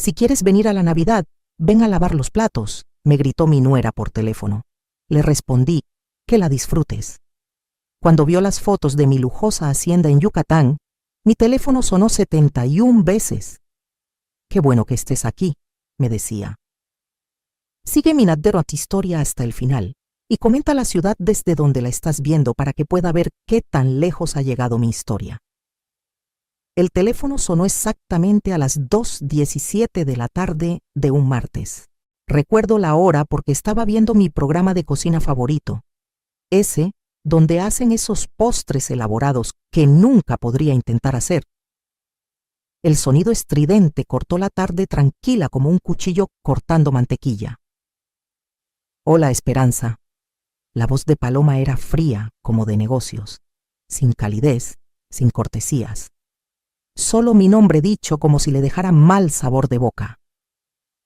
Si quieres venir a la Navidad, ven a lavar los platos, me gritó mi nuera por teléfono. Le respondí, que la disfrutes. Cuando vio las fotos de mi lujosa hacienda en Yucatán, mi teléfono sonó 71 veces. Qué bueno que estés aquí, me decía. Sigue mi Nadderot historia hasta el final y comenta la ciudad desde donde la estás viendo para que pueda ver qué tan lejos ha llegado mi historia. El teléfono sonó exactamente a las 2:17 de la tarde de un martes. Recuerdo la hora porque estaba viendo mi programa de cocina favorito, ese donde hacen esos postres elaborados que nunca podría intentar hacer. El sonido estridente cortó la tarde tranquila como un cuchillo cortando mantequilla. Hola, Esperanza. La voz de Paloma era fría como de negocios, sin calidez, sin cortesías. Solo mi nombre dicho como si le dejara mal sabor de boca.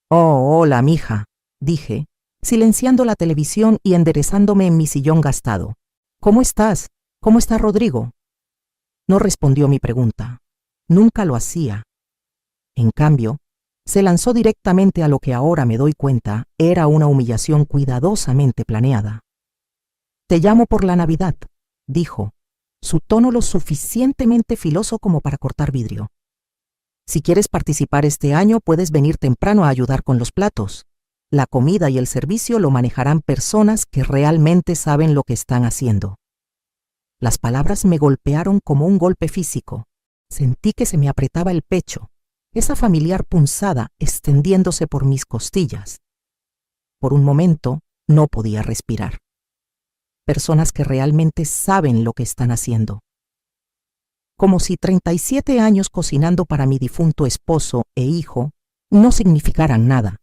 Oh, hola, mija, dije, silenciando la televisión y enderezándome en mi sillón gastado. ¿Cómo estás? ¿Cómo está Rodrigo? No respondió mi pregunta. Nunca lo hacía. En cambio, se lanzó directamente a lo que ahora me doy cuenta era una humillación cuidadosamente planeada. Te llamo por la Navidad, dijo, su tono lo suficientemente filoso como para cortar vidrio. Si quieres participar este año, puedes venir temprano a ayudar con los platos. La comida y el servicio lo manejarán personas que realmente saben lo que están haciendo. Las palabras me golpearon como un golpe físico. Sentí que se me apretaba el pecho, esa familiar punzada extendiéndose por mis costillas. Por un momento no podía respirar. Personas que realmente saben lo que están haciendo. Como si 37 años cocinando para mi difunto esposo e hijo no significaran nada.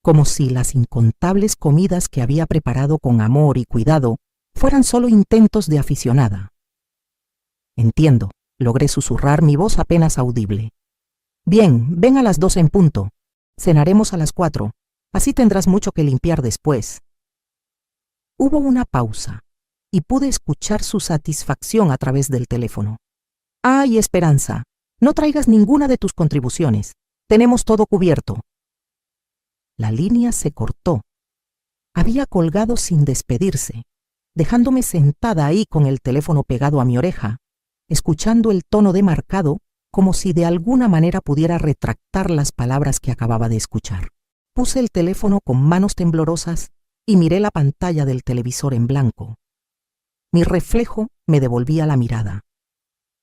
Como si las incontables comidas que había preparado con amor y cuidado fueran solo intentos de aficionada. Entiendo, logré susurrar mi voz apenas audible. Bien, ven a las 2 en punto. Cenaremos a las 4. Así tendrás mucho que limpiar después. Hubo una pausa y pude escuchar su satisfacción a través del teléfono. ¡Ay, Esperanza! No traigas ninguna de tus contribuciones. Tenemos todo cubierto. La línea se cortó. Había colgado sin despedirse, dejándome sentada ahí con el teléfono pegado a mi oreja, escuchando el tono demarcado como si de alguna manera pudiera retractar las palabras que acababa de escuchar. Puse el teléfono con manos temblorosas y miré la pantalla del televisor en blanco. Mi reflejo me devolvía la mirada.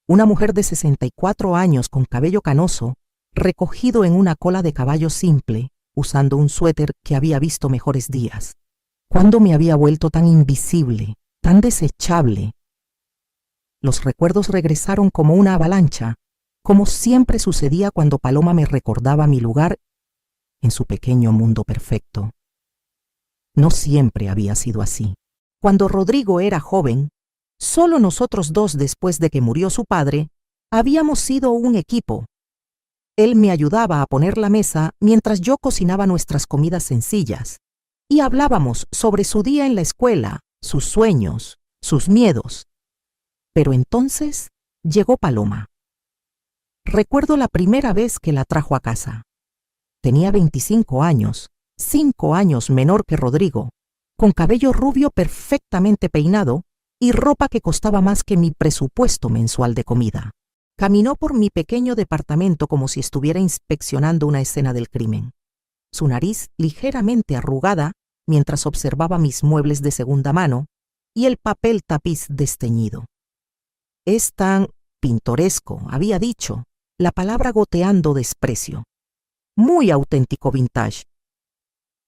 Una mujer de 64 años con cabello canoso, recogido en una cola de caballo simple, usando un suéter que había visto mejores días. ¿Cuándo me había vuelto tan invisible, tan desechable? Los recuerdos regresaron como una avalancha, como siempre sucedía cuando Paloma me recordaba mi lugar en su pequeño mundo perfecto. No siempre había sido así. Cuando Rodrigo era joven, solo nosotros dos, después de que murió su padre, habíamos sido un equipo. Él me ayudaba a poner la mesa mientras yo cocinaba nuestras comidas sencillas, y hablábamos sobre su día en la escuela, sus sueños, sus miedos. Pero entonces llegó Paloma. Recuerdo la primera vez que la trajo a casa. Tenía 25 años, 5 años menor que Rodrigo, con cabello rubio perfectamente peinado y ropa que costaba más que mi presupuesto mensual de comida. Caminó por mi pequeño departamento como si estuviera inspeccionando una escena del crimen. Su nariz ligeramente arrugada mientras observaba mis muebles de segunda mano y el papel tapiz desteñido. Es tan pintoresco, había dicho, la palabra goteando desprecio. Muy auténtico vintage.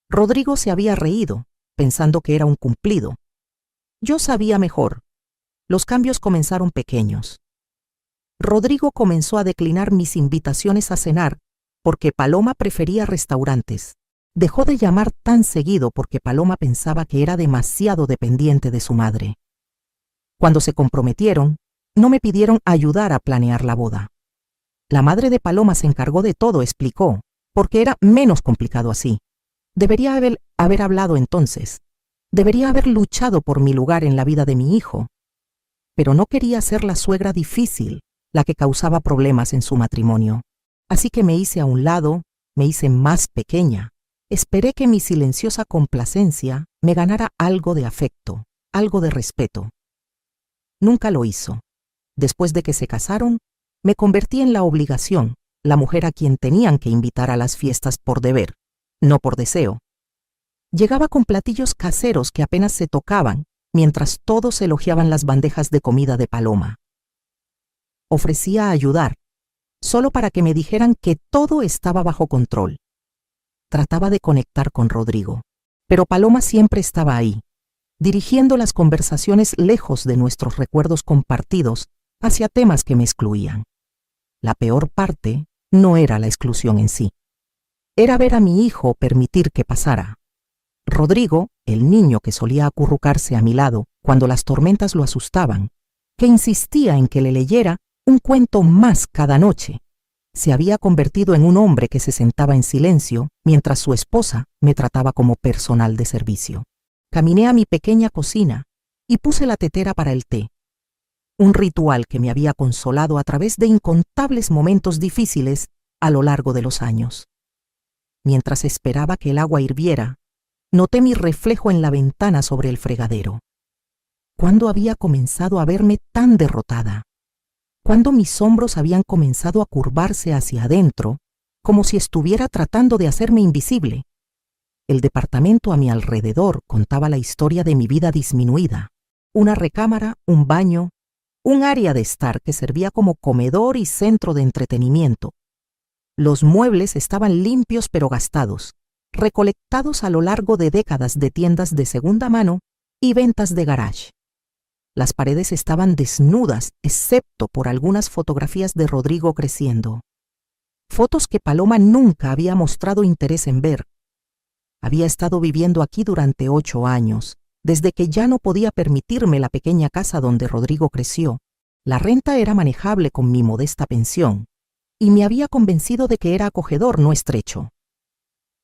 Rodrigo se había reído, pensando que era un cumplido. Yo sabía mejor. Los cambios comenzaron pequeños. Rodrigo comenzó a declinar mis invitaciones a cenar porque Paloma prefería restaurantes. Dejó de llamar tan seguido porque Paloma pensaba que era demasiado dependiente de su madre. Cuando se comprometieron, no me pidieron ayudar a planear la boda. La madre de Paloma se encargó de todo, explicó, porque era menos complicado así. Debería haber hablado entonces. Debería haber luchado por mi lugar en la vida de mi hijo. Pero no quería ser la suegra difícil, la que causaba problemas en su matrimonio. Así que me hice a un lado Me hice más pequeña. Esperé que mi silenciosa complacencia me ganara algo de afecto, algo de respeto. Nunca lo hizo. Después de que se casaron, me convertí en la obligación, la mujer a quien tenían que invitar a las fiestas por deber, no por deseo. Llegaba con platillos caseros que apenas se tocaban, mientras todos elogiaban las bandejas de comida de Paloma. Ofrecía ayudar, solo para que me dijeran que todo estaba bajo control. Trataba de conectar con Rodrigo, pero Paloma siempre estaba ahí, dirigiendo las conversaciones lejos de nuestros recuerdos compartidos hacia temas que me excluían. La peor parte no era la exclusión en sí. Era ver a mi hijo permitir que pasara. Rodrigo, el niño que solía acurrucarse a mi lado cuando las tormentas lo asustaban, que insistía en que le leyera un cuento más cada noche, se había convertido en un hombre que se sentaba en silencio mientras su esposa me trataba como personal de servicio. Caminé a mi pequeña cocina y puse la tetera para el té, un ritual que me había consolado a través de incontables momentos difíciles a lo largo de los años. Mientras esperaba que el agua hirviera, noté mi reflejo en la ventana sobre el fregadero. ¿Cuándo había comenzado a verme tan derrotada? ¿Cuándo mis hombros habían comenzado a curvarse hacia adentro, como si estuviera tratando de hacerme invisible? El departamento a mi alrededor contaba la historia de mi vida disminuida. Una recámara, un baño, un área de estar que servía como comedor y centro de entretenimiento. Los muebles estaban limpios pero gastados, recolectados a lo largo de décadas de tiendas de segunda mano y ventas de garage. Las paredes estaban desnudas, excepto por algunas fotografías de Rodrigo creciendo. Fotos que Paloma nunca había mostrado interés en ver. Había estado viviendo aquí durante 8 años, desde que ya no podía permitirme la pequeña casa donde Rodrigo creció. La renta era manejable con mi modesta pensión, y me había convencido de que era acogedor, no estrecho.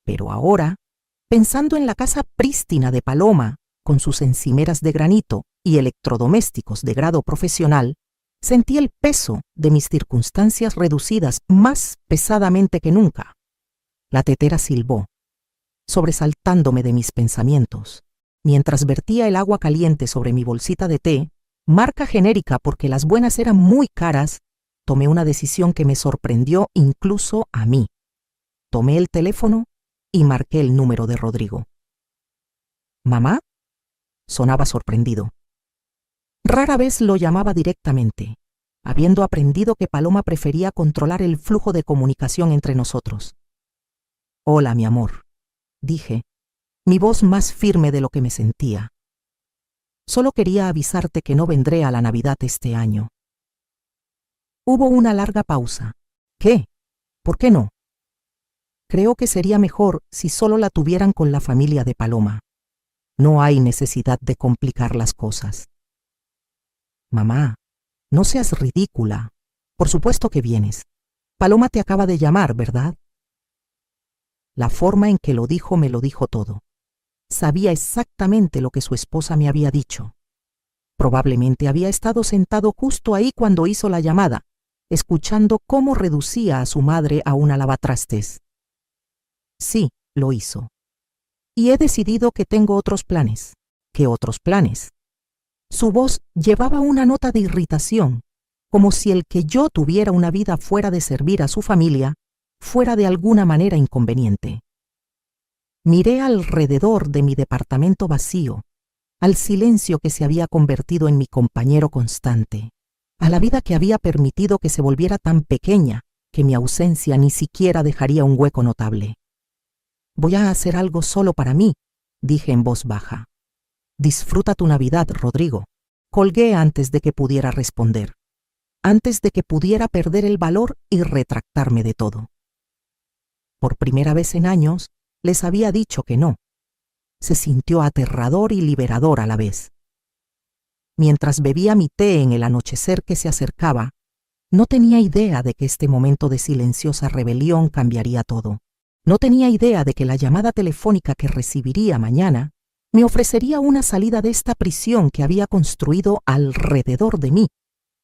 Pero ahora, pensando en la casa prístina de Paloma, con sus encimeras de granito y electrodomésticos de grado profesional, sentí el peso de mis circunstancias reducidas más pesadamente que nunca. La tetera silbó, sobresaltándome de mis pensamientos. Mientras vertía el agua caliente sobre mi bolsita de té, marca genérica porque las buenas eran muy caras, tomé una decisión que me sorprendió incluso a mí. Tomé el teléfono y marqué el número de Rodrigo. ¿Mamá? Sonaba sorprendido. Rara vez lo llamaba directamente, habiendo aprendido que Paloma prefería controlar el flujo de comunicación entre nosotros. Hola, mi amor, dije, mi voz más firme de lo que me sentía. Solo quería avisarte que no vendré a la Navidad este año. Hubo una larga pausa. ¿Qué? ¿Por qué no? Creo que sería mejor si solo la tuvieran con la familia de Paloma. No hay necesidad de complicar las cosas. Mamá, no seas ridícula. Por supuesto que vienes. Paloma te acaba de llamar, ¿verdad? La forma en que lo dijo me lo dijo todo. Sabía exactamente lo que su esposa me había dicho. Probablemente había estado sentado justo ahí cuando hizo la llamada, escuchando cómo reducía a su madre a una lavatrastes. Sí, lo hizo. Y he decidido que tengo otros planes. ¿Qué otros planes? Su voz llevaba una nota de irritación, como si el que yo tuviera una vida fuera de servir a su familia fuera de alguna manera inconveniente. Miré alrededor de mi departamento vacío, al silencio que se había convertido en mi compañero constante, a la vida que había permitido que se volviera tan pequeña que mi ausencia ni siquiera dejaría un hueco notable. Voy a hacer algo solo para mí, dije en voz baja. Disfruta tu Navidad, Rodrigo. Colgué antes de que pudiera responder, antes de que pudiera perder el valor y retractarme de todo. Por primera vez en años, les había dicho que no. Se sintió aterrador y liberador a la vez. Mientras bebía mi té en el anochecer que se acercaba, no tenía idea de que este momento de silenciosa rebelión cambiaría todo. No tenía idea de que la llamada telefónica que recibiría mañana me ofrecería una salida de esta prisión que había construido alrededor de mí,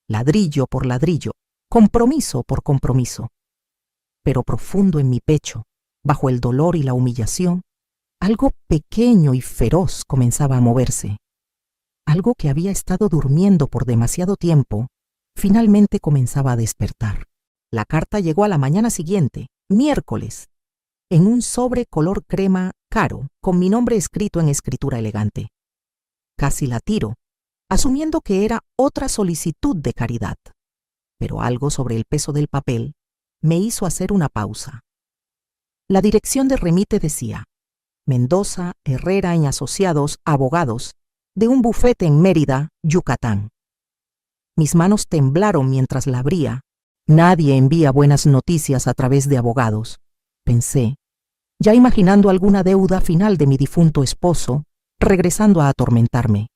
ladrillo por ladrillo, compromiso por compromiso. Pero profundo en mi pecho, bajo el dolor y la humillación, algo pequeño y feroz comenzaba a moverse. Algo que había estado durmiendo por demasiado tiempo, finalmente comenzaba a despertar. La carta llegó a la mañana siguiente, miércoles, en un sobre color crema caro, con mi nombre escrito en escritura elegante. Casi la tiro, asumiendo que era otra solicitud de caridad. Pero algo sobre el peso del papel me hizo hacer una pausa. La dirección de remite decía: Mendoza, Herrera y Asociados, abogados, de un bufete en Mérida, Yucatán. Mis manos temblaron mientras la abría. Nadie envía buenas noticias a través de abogados, pensé, ya imaginando alguna deuda final de mi difunto esposo, regresando a atormentarme.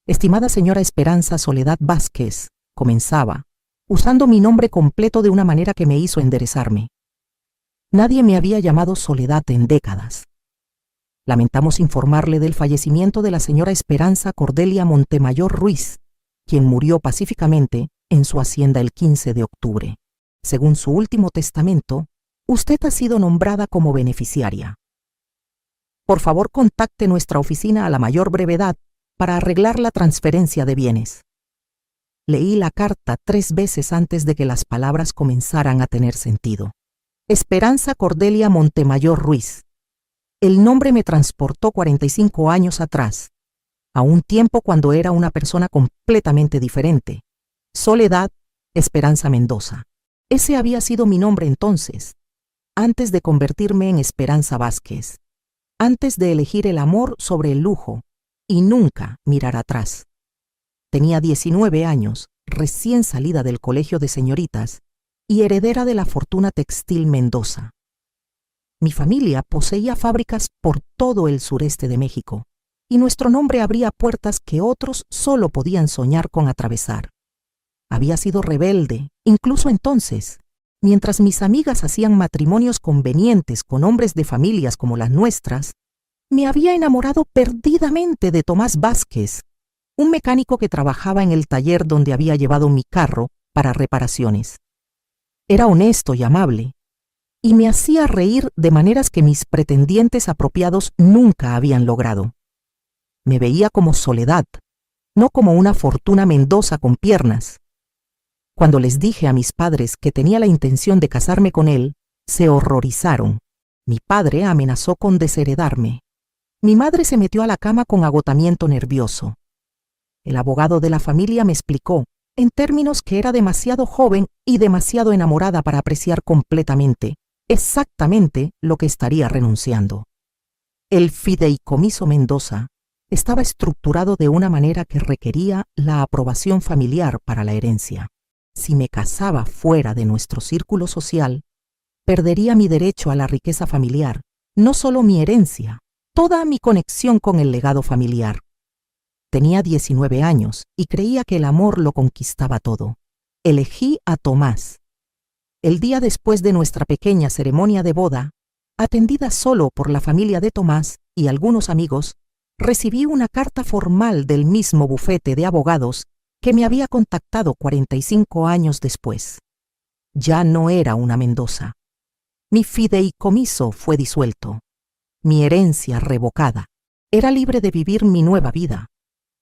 Estimada señora Esperanza Soledad Vázquez, comenzaba, usando mi nombre completo de una manera que me hizo enderezarme. Nadie me había llamado Soledad en décadas. Lamentamos informarle del fallecimiento de la señora Esperanza Cordelia Montemayor Ruiz, quien murió pacíficamente en su hacienda el 15 de octubre. Según su último testamento, usted ha sido nombrada como beneficiaria. Por favor, contacte nuestra oficina a la mayor brevedad para arreglar la transferencia de bienes. Leí la carta 3 veces antes de que las palabras comenzaran a tener sentido. Esperanza Cordelia Montemayor Ruiz. El nombre me transportó 45 años atrás, a un tiempo cuando era una persona completamente diferente. Soledad Esperanza Mendoza. Ese había sido mi nombre entonces, antes de convertirme en Esperanza Vázquez, antes de elegir el amor sobre el lujo y nunca mirar atrás. Tenía 19 años, recién salida del colegio de señoritas y heredera de la fortuna textil Mendoza. Mi familia poseía fábricas por todo el sureste de México, y nuestro nombre abría puertas que otros solo podían soñar con atravesar. Había sido rebelde, incluso entonces, mientras mis amigas hacían matrimonios convenientes con hombres de familias como las nuestras. Me había enamorado perdidamente de Tomás Vázquez, un mecánico que trabajaba en el taller donde había llevado mi carro para reparaciones. Era honesto y amable, y me hacía reír de maneras que mis pretendientes apropiados nunca habían logrado. Me veía como Soledad, no como una Fortuna Mendoza con piernas. Cuando les dije a mis padres que tenía la intención de casarme con él, se horrorizaron. Mi padre amenazó con desheredarme. Mi madre se metió a la cama con agotamiento nervioso. El abogado de la familia me explicó, en términos que era demasiado joven y demasiado enamorada para apreciar completamente, exactamente lo que estaría renunciando. El fideicomiso Mendoza estaba estructurado de una manera que requería la aprobación familiar para la herencia. Si me casaba fuera de nuestro círculo social, perdería mi derecho a la riqueza familiar, no solo mi herencia, toda mi conexión con el legado familiar. Tenía 19 años y creía que el amor lo conquistaba todo. Elegí a Tomás. El día después de nuestra pequeña ceremonia de boda, atendida solo por la familia de Tomás y algunos amigos, recibí una carta formal del mismo bufete de abogados que me había contactado 45 años después. Ya no era una Mendoza. Mi fideicomiso fue disuelto. Mi herencia revocada. Era libre de vivir mi nueva vida,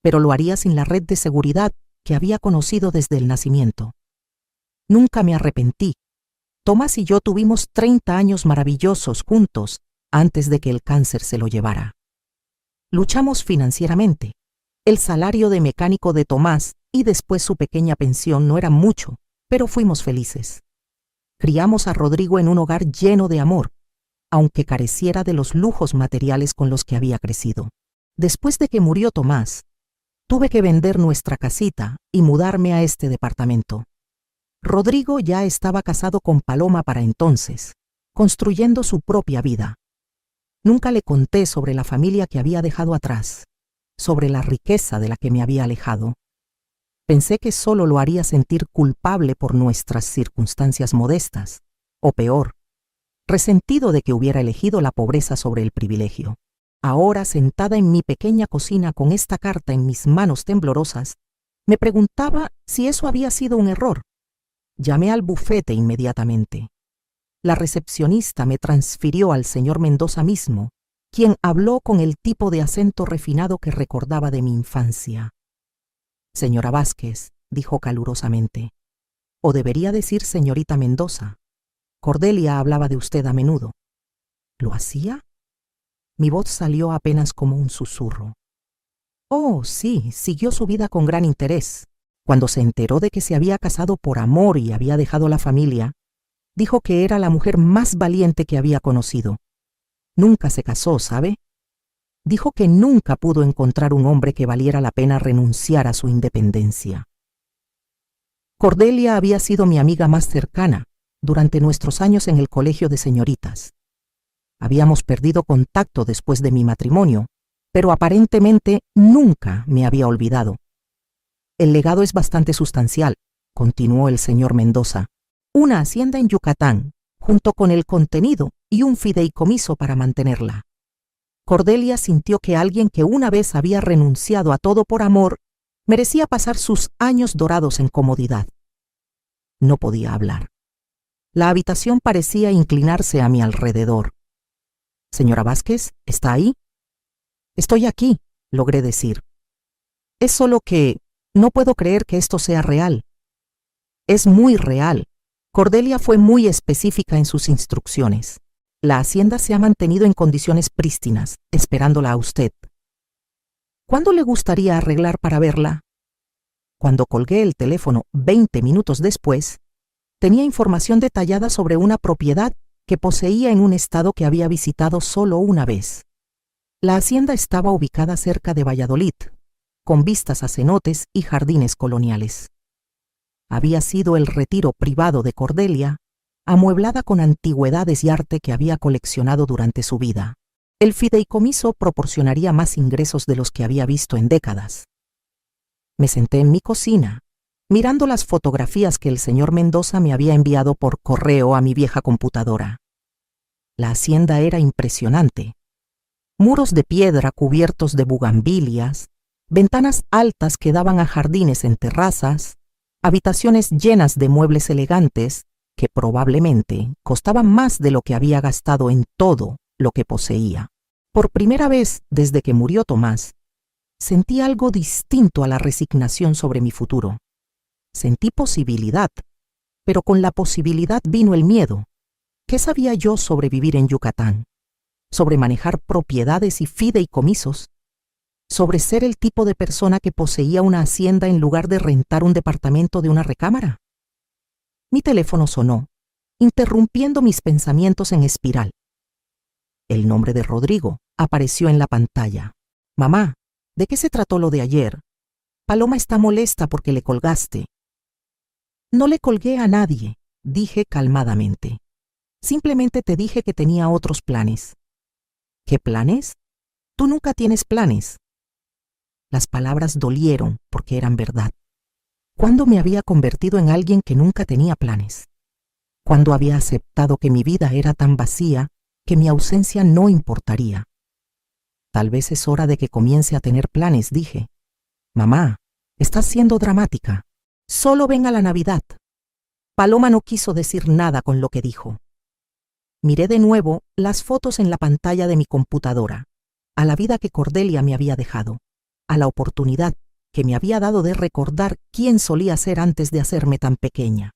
pero lo haría sin la red de seguridad que había conocido desde el nacimiento. Nunca me arrepentí. Tomás y yo tuvimos 30 años maravillosos juntos antes de que el cáncer se lo llevara. Luchamos financieramente. El salario de mecánico de Tomás y después su pequeña pensión no era mucho, pero fuimos felices. Criamos a Rodrigo en un hogar lleno de amor, aunque careciera de los lujos materiales con los que había crecido. Después de que murió Tomás, tuve que vender nuestra casita y mudarme a este departamento. Rodrigo ya estaba casado con Paloma para entonces, construyendo su propia vida. Nunca le conté sobre la familia que había dejado atrás, sobre la riqueza de la que me había alejado. Pensé que solo lo haría sentir culpable por nuestras circunstancias modestas, o peor, resentido de que hubiera elegido la pobreza sobre el privilegio. Ahora, sentada en mi pequeña cocina con esta carta en mis manos temblorosas, me preguntaba si eso había sido un error. Llamé al bufete inmediatamente. La recepcionista me transfirió al señor Mendoza mismo, quien habló con el tipo de acento refinado que recordaba de mi infancia. Señora Vázquez, dijo calurosamente, o debería decir señorita Mendoza. Cordelia hablaba de usted a menudo. ¿Lo hacía? Mi voz salió apenas como un susurro. Oh, sí, siguió su vida con gran interés. Cuando se enteró de que se había casado por amor y había dejado la familia, dijo que era la mujer más valiente que había conocido. Nunca se casó, ¿sabe? Dijo que nunca pudo encontrar un hombre que valiera la pena renunciar a su independencia. Cordelia había sido mi amiga más cercana durante nuestros años en el colegio de señoritas. Habíamos perdido contacto después de mi matrimonio, pero aparentemente nunca me había olvidado. El legado es bastante sustancial, continuó el señor Mendoza. Una hacienda en Yucatán, junto con el contenido y un fideicomiso para mantenerla. Cordelia sintió que alguien que una vez había renunciado a todo por amor merecía pasar sus años dorados en comodidad. No podía hablar. La habitación parecía inclinarse a mi alrededor. Señora Vázquez, ¿está ahí? Estoy aquí, logré decir. Es solo que no puedo creer que esto sea real. Es muy real. Cordelia fue muy específica en sus instrucciones. La hacienda se ha mantenido en condiciones prístinas, esperándola a usted. ¿Cuándo le gustaría arreglar para verla? Cuando colgué el teléfono 20 minutos después, tenía información detallada sobre una propiedad que poseía en un estado que había visitado solo una vez. La hacienda estaba ubicada cerca de Valladolid, con vistas a cenotes y jardines coloniales. Había sido el retiro privado de Cordelia, amueblada con antigüedades y arte que había coleccionado durante su vida. El fideicomiso proporcionaría más ingresos de los que había visto en décadas. Me senté en mi cocina, mirando las fotografías que el señor Mendoza me había enviado por correo a mi vieja computadora. La hacienda era impresionante. Muros de piedra cubiertos de bugambilias, ventanas altas que daban a jardines en terrazas, habitaciones llenas de muebles elegantes que probablemente costaban más de lo que había gastado en todo lo que poseía. Por primera vez desde que murió Tomás, sentí algo distinto a la resignación sobre mi futuro. Sentí posibilidad, pero con la posibilidad vino el miedo. ¿Qué sabía yo sobre vivir en Yucatán? ¿Sobre manejar propiedades y fideicomisos? ¿Sobre ser el tipo de persona que poseía una hacienda en lugar de rentar un departamento de una recámara? Mi teléfono sonó, interrumpiendo mis pensamientos en espiral. El nombre de Rodrigo apareció en la pantalla. Mamá, ¿de qué se trató lo de ayer? Paloma está molesta porque le colgaste. No le colgué a nadie, dije calmadamente. Simplemente te dije que tenía otros planes. ¿Qué planes? Tú nunca tienes planes. Las palabras dolieron porque eran verdad. ¿Cuándo me había convertido en alguien que nunca tenía planes? ¿Cuándo había aceptado que mi vida era tan vacía que mi ausencia no importaría? Tal vez es hora de que comience a tener planes, dije. Mamá, estás siendo dramática. Solo ven a la Navidad. Paloma no quiso decir nada con lo que dijo. Miré de nuevo las fotos en la pantalla de mi computadora, a la vida que Cordelia me había dejado, a la oportunidad que me había dado de recordar quién solía ser antes de hacerme tan pequeña.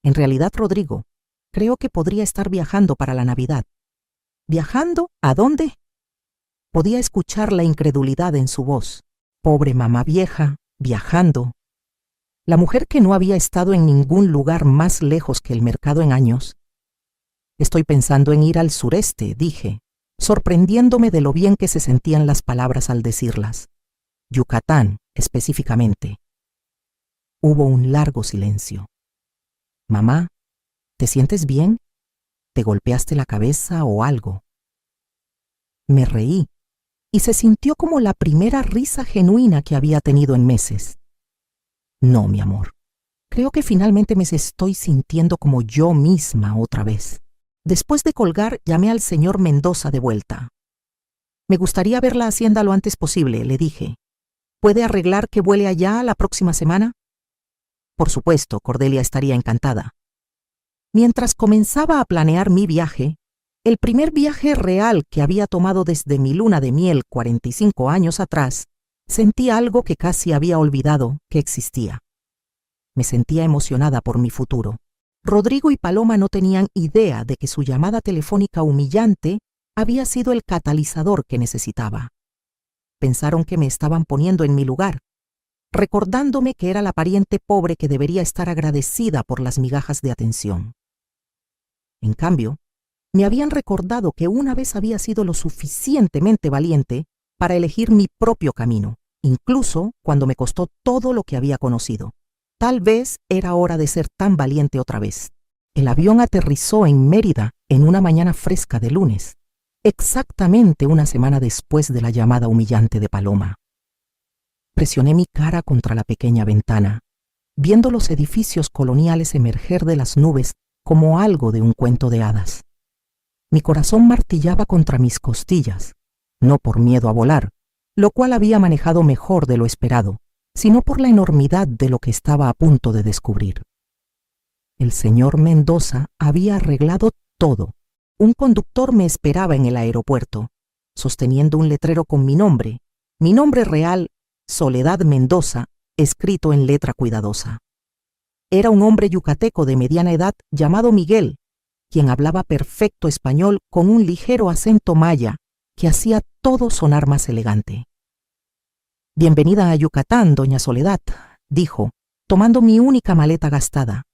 En realidad, Rodrigo, creo que podría estar viajando para la Navidad. ¿Viajando? ¿A dónde? Podía escuchar la incredulidad en su voz. Pobre mamá vieja, viajando. La mujer que no había estado en ningún lugar más lejos que el mercado en años. Estoy pensando en ir al sureste, dije, sorprendiéndome de lo bien que se sentían las palabras al decirlas. Yucatán, específicamente. Hubo un largo silencio. Mamá, ¿te sientes bien? ¿Te golpeaste la cabeza o algo? Me reí, y se sintió como la primera risa genuina que había tenido en meses. No, mi amor. Creo que finalmente me estoy sintiendo como yo misma otra vez. Después de colgar, llamé al señor Mendoza de vuelta. Me gustaría ver la hacienda lo antes posible, le dije. ¿Puede arreglar que vuele allá la próxima semana? Por supuesto, Cordelia estaría encantada. Mientras comenzaba a planear mi viaje, el primer viaje real que había tomado desde mi luna de miel 45 años atrás, sentí algo que casi había olvidado que existía. Me sentía emocionada por mi futuro. Rodrigo y Paloma no tenían idea de que su llamada telefónica humillante había sido el catalizador que necesitaba. Pensaron que me estaban poniendo en mi lugar, recordándome que era la pariente pobre que debería estar agradecida por las migajas de atención. En cambio, me habían recordado que una vez había sido lo suficientemente valiente para elegir mi propio camino, incluso cuando me costó todo lo que había conocido. Tal vez era hora de ser tan valiente otra vez. El avión aterrizó en Mérida en una mañana fresca de lunes, exactamente una semana después de la llamada humillante de Paloma. Presioné mi cara contra la pequeña ventana, viendo los edificios coloniales emerger de las nubes como algo de un cuento de hadas. Mi corazón martillaba contra mis costillas, no por miedo a volar, lo cual había manejado mejor de lo esperado, sino por la enormidad de lo que estaba a punto de descubrir. El señor Mendoza había arreglado todo. Un conductor me esperaba en el aeropuerto, sosteniendo un letrero con mi nombre real, Soledad Mendoza, escrito en letra cuidadosa. Era un hombre yucateco de mediana edad llamado Miguel, quien hablaba perfecto español con un ligero acento maya que hacía todo sonar más elegante. «Bienvenida a Yucatán, doña Soledad», dijo, tomando mi única maleta gastada.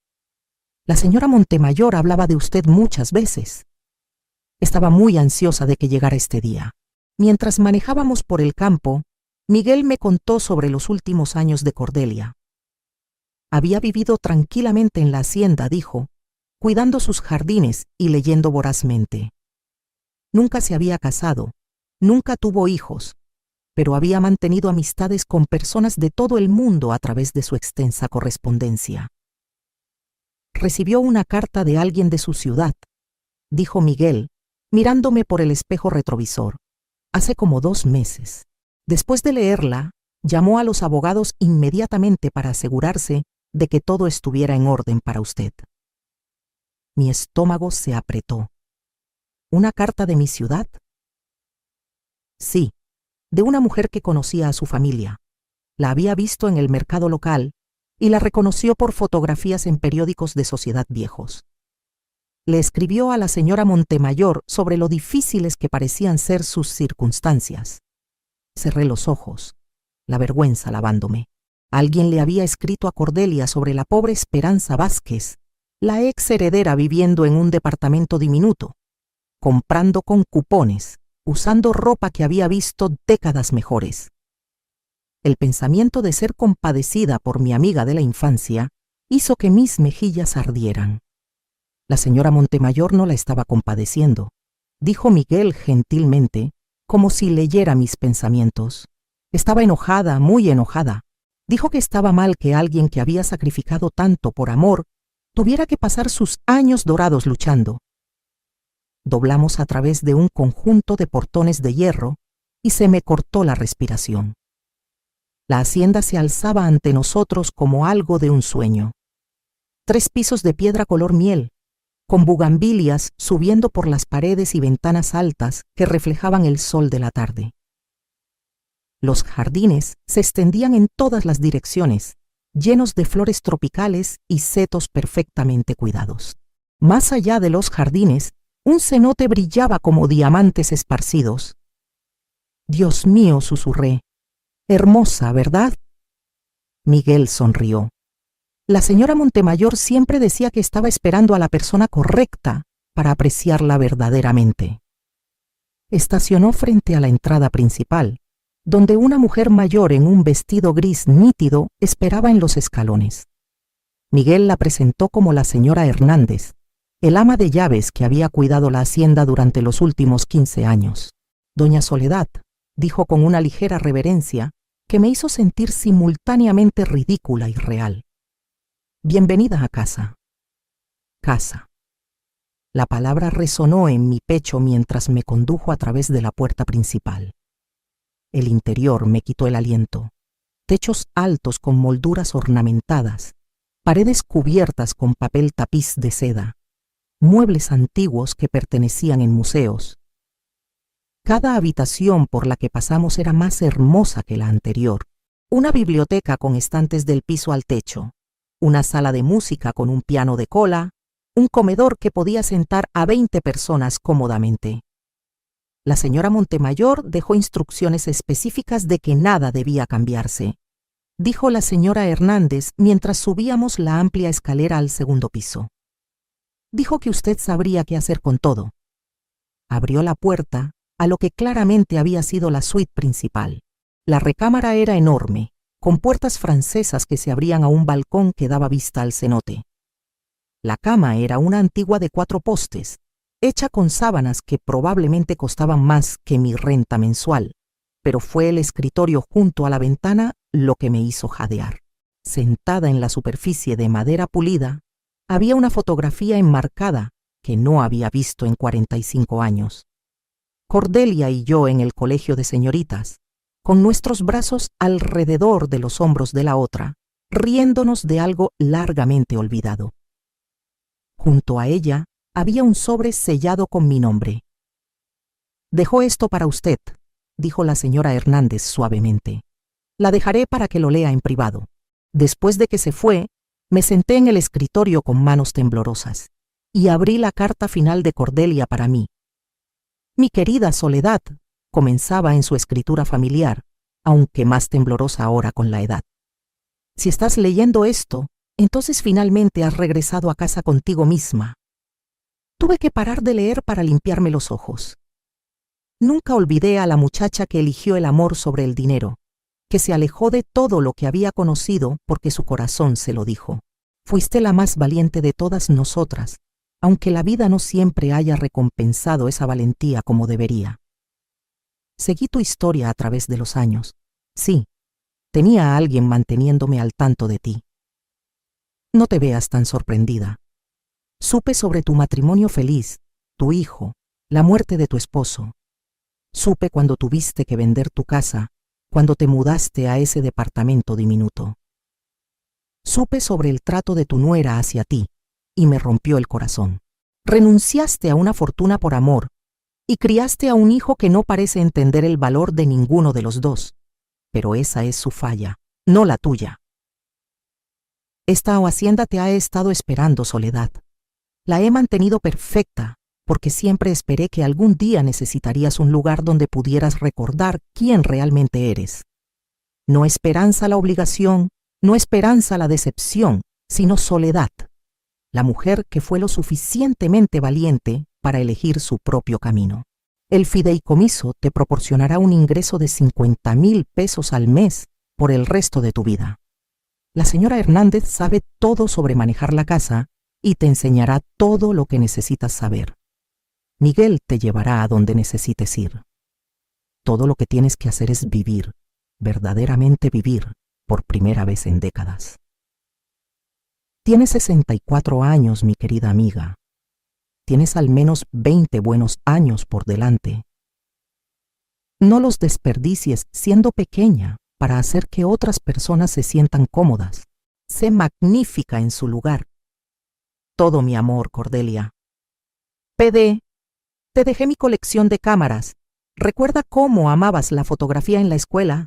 «La señora Montemayor hablaba de usted muchas veces». Estaba muy ansiosa de que llegara este día. Mientras manejábamos por el campo, Miguel me contó sobre los últimos años de Cordelia. Había vivido tranquilamente en la hacienda, dijo, cuidando sus jardines y leyendo vorazmente. Nunca se había casado, nunca tuvo hijos, pero había mantenido amistades con personas de todo el mundo a través de su extensa correspondencia. Recibió una carta de alguien de su ciudad, dijo Miguel, mirándome por el espejo retrovisor, hace como 2 meses. Después de leerla, llamó a los abogados inmediatamente para asegurarse de que todo estuviera en orden para usted. Mi estómago se apretó. ¿Una carta de mi ciudad? Sí, de una mujer que conocía a su familia. La había visto en el mercado local y la reconoció por fotografías en periódicos de sociedad viejos. Le escribió a la señora Montemayor sobre lo difíciles que parecían ser sus circunstancias. Cerré los ojos, la vergüenza lavándome. Alguien le había escrito a Cordelia sobre la pobre Esperanza Vázquez, la ex heredera viviendo en un departamento diminuto, comprando con cupones, usando ropa que había visto décadas mejores. El pensamiento de ser compadecida por mi amiga de la infancia hizo que mis mejillas ardieran. La señora Montemayor no la estaba compadeciendo, dijo Miguel gentilmente, como si leyera mis pensamientos. Estaba enojada, muy enojada. Dijo que estaba mal que alguien que había sacrificado tanto por amor tuviera que pasar sus años dorados luchando. Doblamos a través de un conjunto de portones de hierro y se me cortó la respiración. La hacienda se alzaba ante nosotros como algo de un sueño. 3 pisos de piedra color miel, con bugambilias subiendo por las paredes y ventanas altas que reflejaban el sol de la tarde. Los jardines se extendían en todas las direcciones, llenos de flores tropicales y setos perfectamente cuidados. Más allá de los jardines, un cenote brillaba como diamantes esparcidos. «Dios mío», susurré. «Hermosa, ¿verdad?» Miguel sonrió. La señora Montemayor siempre decía que estaba esperando a la persona correcta para apreciarla verdaderamente. Estacionó frente a la entrada principal, donde una mujer mayor en un vestido gris nítido esperaba en los escalones. Miguel la presentó como la señora Hernández, el ama de llaves que había cuidado la hacienda durante los últimos 15 años. «Doña Soledad», dijo con una ligera reverencia que me hizo sentir simultáneamente ridícula y real. «Bienvenida a casa». Casa. La palabra resonó en mi pecho mientras me condujo a través de la puerta principal. El interior me quitó el aliento. Techos altos con molduras ornamentadas, paredes cubiertas con papel tapiz de seda, muebles antiguos que pertenecían en museos. Cada habitación por la que pasamos era más hermosa que la anterior. Una biblioteca con estantes del piso al techo, una sala de música con un piano de cola, un comedor que podía sentar a 20 personas cómodamente. La señora Montemayor dejó instrucciones específicas de que nada debía cambiarse, dijo la señora Hernández mientras subíamos la amplia escalera al segundo piso. Dijo que usted sabría qué hacer con todo. Abrió la puerta a lo que claramente había sido la suite principal. La recámara era enorme, con puertas francesas que se abrían a un balcón que daba vista al cenote. La cama era una antigua de 4 postes, hecha con sábanas que probablemente costaban más que mi renta mensual, pero fue el escritorio junto a la ventana lo que me hizo jadear. Sentada en la superficie de madera pulida, había una fotografía enmarcada que no había visto en 45 años. Cordelia y yo en el colegio de señoritas, con nuestros brazos alrededor de los hombros de la otra, riéndonos de algo largamente olvidado. Junto a ella había un sobre sellado con mi nombre. «Dejo esto para usted», dijo la señora Hernández suavemente. «La dejaré para que lo lea en privado». Después de que se fue, me senté en el escritorio con manos temblorosas y abrí la carta final de Cordelia para mí. «Mi querida Soledad», comenzaba en su escritura familiar, aunque más temblorosa ahora con la edad. «Si estás leyendo esto, entonces finalmente has regresado a casa contigo misma. Tuve que parar de leer para limpiarme los ojos. Nunca olvidé a la muchacha que eligió el amor sobre el dinero, que se alejó de todo lo que había conocido porque su corazón se lo dijo. Fuiste la más valiente de todas nosotras, aunque la vida no siempre haya recompensado esa valentía como debería. Seguí tu historia a través de los años. Sí, tenía a alguien manteniéndome al tanto de ti. No te veas tan sorprendida. Supe sobre tu matrimonio feliz, tu hijo, la muerte de tu esposo. Supe cuando tuviste que vender tu casa, cuando te mudaste a ese departamento diminuto. Supe sobre el trato de tu nuera hacia ti, y me rompió el corazón. Renunciaste a una fortuna por amor, y criaste a un hijo que no parece entender el valor de ninguno de los dos, pero esa es su falla, no la tuya. Esta hacienda te ha estado esperando, Soledad. La he mantenido perfecta, porque siempre esperé que algún día necesitarías un lugar donde pudieras recordar quién realmente eres. No esperanza la obligación, no esperanza la decepción, sino Soledad, la mujer que fue lo suficientemente valiente para elegir su propio camino. El fideicomiso te proporcionará un ingreso de 50,000 pesos al mes por el resto de tu vida. La señora Hernández sabe todo sobre manejar la casa y te enseñará todo lo que necesitas saber. Miguel te llevará a donde necesites ir. Todo lo que tienes que hacer es vivir, verdaderamente vivir, por primera vez en décadas. Tienes 64 años, mi querida amiga. Tienes al menos 20 buenos años por delante. No los desperdicies siendo pequeña para hacer que otras personas se sientan cómodas. Sé magnífica en su lugar. Todo mi amor, Cordelia. PD, te dejé mi colección de cámaras. Recuerda cómo amabas la fotografía en la escuela.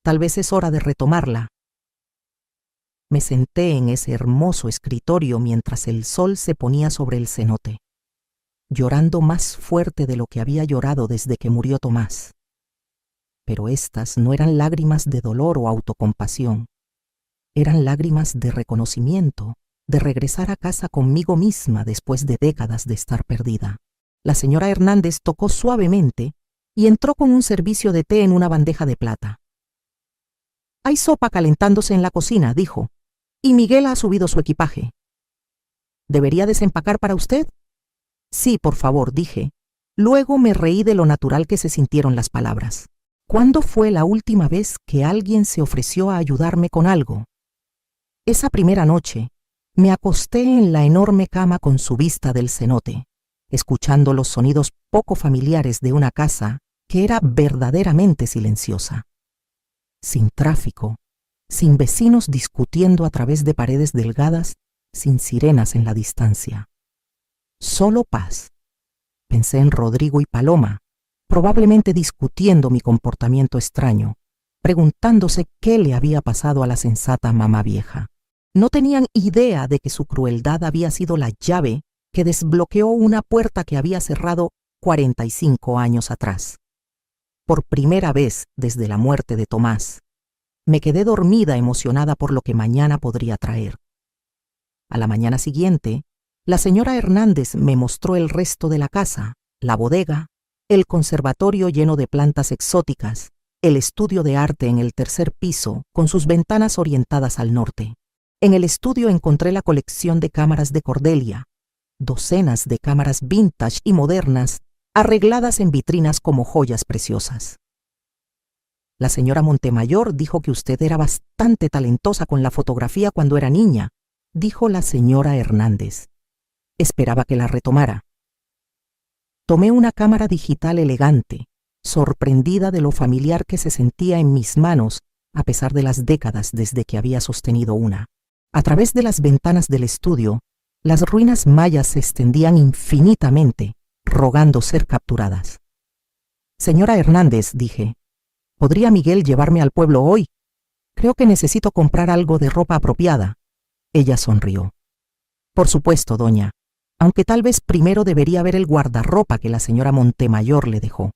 Tal vez es hora de retomarla. Me senté en ese hermoso escritorio mientras el sol se ponía sobre el cenote, llorando más fuerte de lo que había llorado desde que murió Tomás. Pero estas no eran lágrimas de dolor o autocompasión. Eran lágrimas de reconocimiento, de regresar a casa conmigo misma después de décadas de estar perdida. La señora Hernández tocó suavemente y entró con un servicio de té en una bandeja de plata. «Hay sopa calentándose en la cocina», dijo, «y Miguel ha subido su equipaje». «¿Debería desempacar para usted?» «Sí, por favor», dije. Luego me reí de lo natural que se sintieron las palabras. ¿Cuándo fue la última vez que alguien se ofreció a ayudarme con algo? Esa primera noche, me acosté en la enorme cama con su vista del cenote, escuchando los sonidos poco familiares de una casa que era verdaderamente silenciosa. Sin tráfico, sin vecinos discutiendo a través de paredes delgadas, sin sirenas en la distancia. Solo paz. Pensé en Rodrigo y Paloma, probablemente discutiendo mi comportamiento extraño, preguntándose qué le había pasado a la sensata mamá vieja. No tenían idea de que su crueldad había sido la llave que desbloqueó una puerta que había cerrado 45 años atrás. Por primera vez desde la muerte de Tomás, me quedé dormida emocionada por lo que mañana podría traer. A la mañana siguiente, la señora Hernández me mostró el resto de la casa, la bodega, el conservatorio lleno de plantas exóticas, el estudio de arte en el tercer piso con sus ventanas orientadas al norte. En el estudio encontré la colección de cámaras de Cordelia, docenas de cámaras vintage y modernas arregladas en vitrinas como joyas preciosas. La señora Montemayor dijo que usted era bastante talentosa con la fotografía cuando era niña, dijo la señora Hernández. Esperaba que la retomara. Tomé una cámara digital elegante, sorprendida de lo familiar que se sentía en mis manos a pesar de las décadas desde que había sostenido una. A través de las ventanas del estudio, las ruinas mayas se extendían infinitamente, rogando ser capturadas. Señora Hernández, dije, ¿podría Miguel llevarme al pueblo hoy? Creo que necesito comprar algo de ropa apropiada. Ella sonrió. Por supuesto, doña, aunque tal vez primero debería ver el guardarropa que la señora Montemayor le dejó.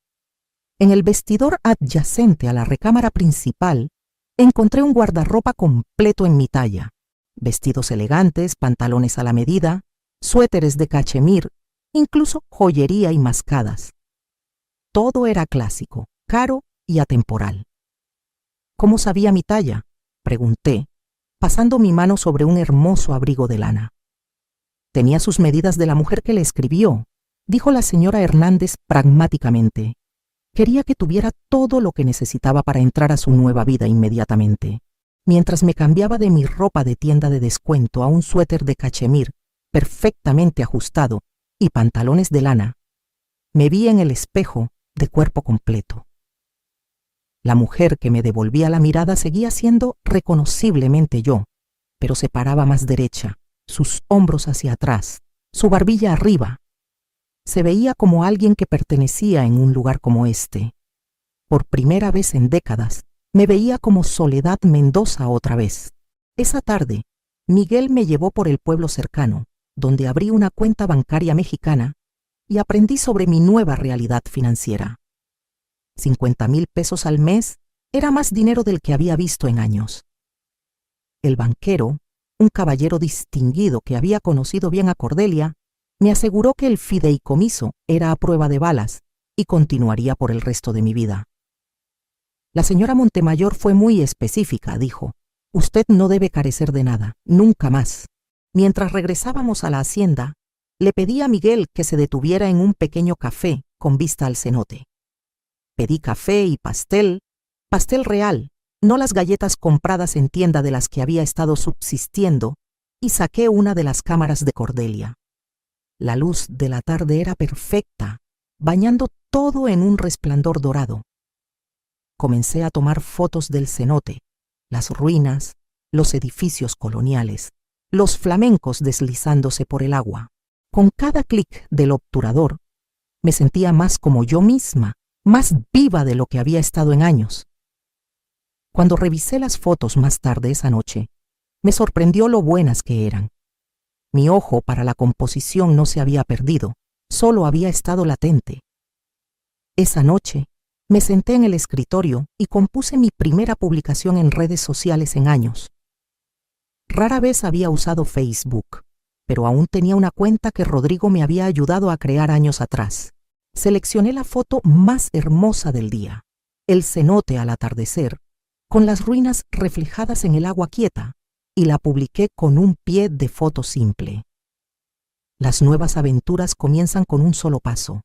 En el vestidor adyacente a la recámara principal, encontré un guardarropa completo en mi talla. Vestidos elegantes, pantalones a la medida, suéteres de cachemir, incluso joyería y mascadas. Todo era clásico, caro y atemporal. ¿Cómo sabía mi talla?, pregunté, pasando mi mano sobre un hermoso abrigo de lana. Tenía sus medidas de la mujer que le escribió, dijo la señora Hernández pragmáticamente. Quería que tuviera todo lo que necesitaba para entrar a su nueva vida inmediatamente. Mientras me cambiaba de mi ropa de tienda de descuento a un suéter de cachemir perfectamente ajustado y pantalones de lana, me vi en el espejo de cuerpo completo. La mujer que me devolvía la mirada seguía siendo reconociblemente yo, pero se paraba más derecha, sus hombros hacia atrás, su barbilla arriba. Se veía como alguien que pertenecía en un lugar como este. Por primera vez en décadas, me veía como Soledad Mendoza otra vez. Esa tarde, Miguel me llevó por el pueblo cercano, donde abrí una cuenta bancaria mexicana y aprendí sobre mi nueva realidad financiera. 50,000 pesos al mes era más dinero del que había visto en años. El banquero, un caballero distinguido que había conocido bien a Cordelia, me aseguró que el fideicomiso era a prueba de balas y continuaría por el resto de mi vida. La señora Montemayor fue muy específica, dijo. Usted no debe carecer de nada, nunca más. Mientras regresábamos a la hacienda, le pedí a Miguel que se detuviera en un pequeño café con vista al cenote. Pedí café y pastel real, no las galletas compradas en tienda de las que había estado subsistiendo, y saqué una de las cámaras de Cordelia. La luz de la tarde era perfecta, bañando todo en un resplandor dorado. Comencé a tomar fotos del cenote, las ruinas, los edificios coloniales, los flamencos deslizándose por el agua. Con cada clic del obturador, me sentía más como yo misma, más viva de lo que había estado en años. Cuando revisé las fotos más tarde esa noche, me sorprendió lo buenas que eran. Mi ojo para la composición no se había perdido, solo había estado latente. Esa noche, me senté en el escritorio y compuse mi primera publicación en redes sociales en años. Rara vez había usado Facebook, pero aún tenía una cuenta que Rodrigo me había ayudado a crear años atrás. Seleccioné la foto más hermosa del día, el cenote al atardecer, con las ruinas reflejadas en el agua quieta, y la publiqué con un pie de foto simple. Las nuevas aventuras comienzan con un solo paso.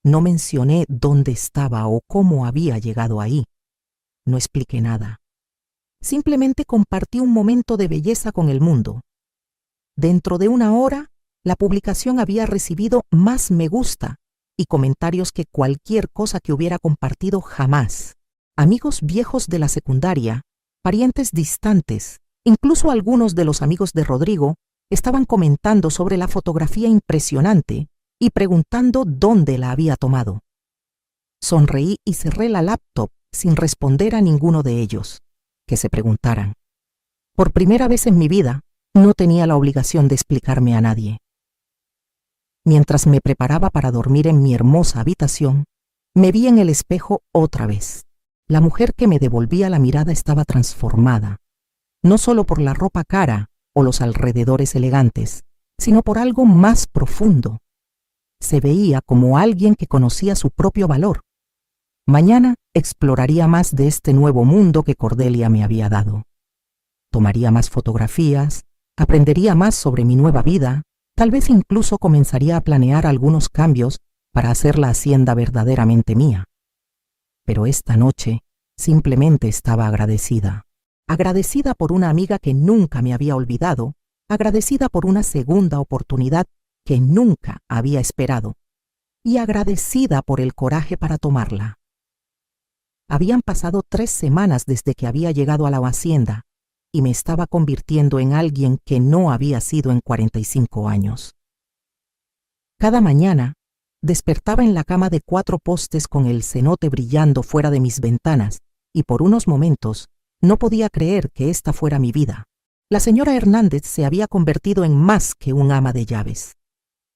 No mencioné dónde estaba o cómo había llegado ahí. No expliqué nada. Simplemente compartí un momento de belleza con el mundo. Dentro de una hora, la publicación había recibido más me gusta y comentarios que cualquier cosa que hubiera compartido jamás. Amigos viejos de la secundaria, parientes distantes, incluso algunos de los amigos de Rodrigo, estaban comentando sobre la fotografía impresionante y preguntando dónde la había tomado. Sonreí y cerré la laptop sin responder a ninguno de ellos, que se preguntaran. Por primera vez en mi vida, no tenía la obligación de explicarme a nadie. Mientras me preparaba para dormir en mi hermosa habitación, me vi en el espejo otra vez. La mujer que me devolvía la mirada estaba transformada, no solo por la ropa cara o los alrededores elegantes, sino por algo más profundo. Se veía como alguien que conocía su propio valor. Mañana exploraría más de este nuevo mundo que Cordelia me había dado. Tomaría más fotografías, aprendería más sobre mi nueva vida, tal vez incluso comenzaría a planear algunos cambios para hacer la hacienda verdaderamente mía. Pero esta noche simplemente estaba agradecida. Agradecida por una amiga que nunca me había olvidado, agradecida por una segunda oportunidad que nunca había esperado, y agradecida por el coraje para tomarla. Habían pasado 3 semanas desde que había llegado a la hacienda, y me estaba convirtiendo en alguien que no había sido en 45 años. Cada mañana, despertaba en la cama de 4 postes con el cenote brillando fuera de mis ventanas, y por unos momentos no podía creer que esta fuera mi vida. La señora Hernández se había convertido en más que un ama de llaves.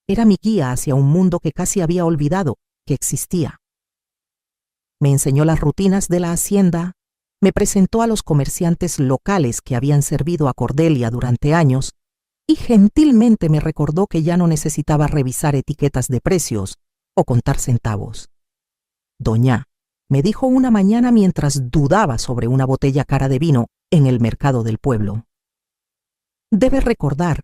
Era mi guía hacia un mundo que casi había olvidado que existía. Me enseñó las rutinas de la hacienda, me presentó a los comerciantes locales que habían servido a Cordelia durante años y gentilmente me recordó que ya no necesitaba revisar etiquetas de precios o contar centavos. Doña, me dijo una mañana mientras dudaba sobre una botella cara de vino en el mercado del pueblo. Debe recordar,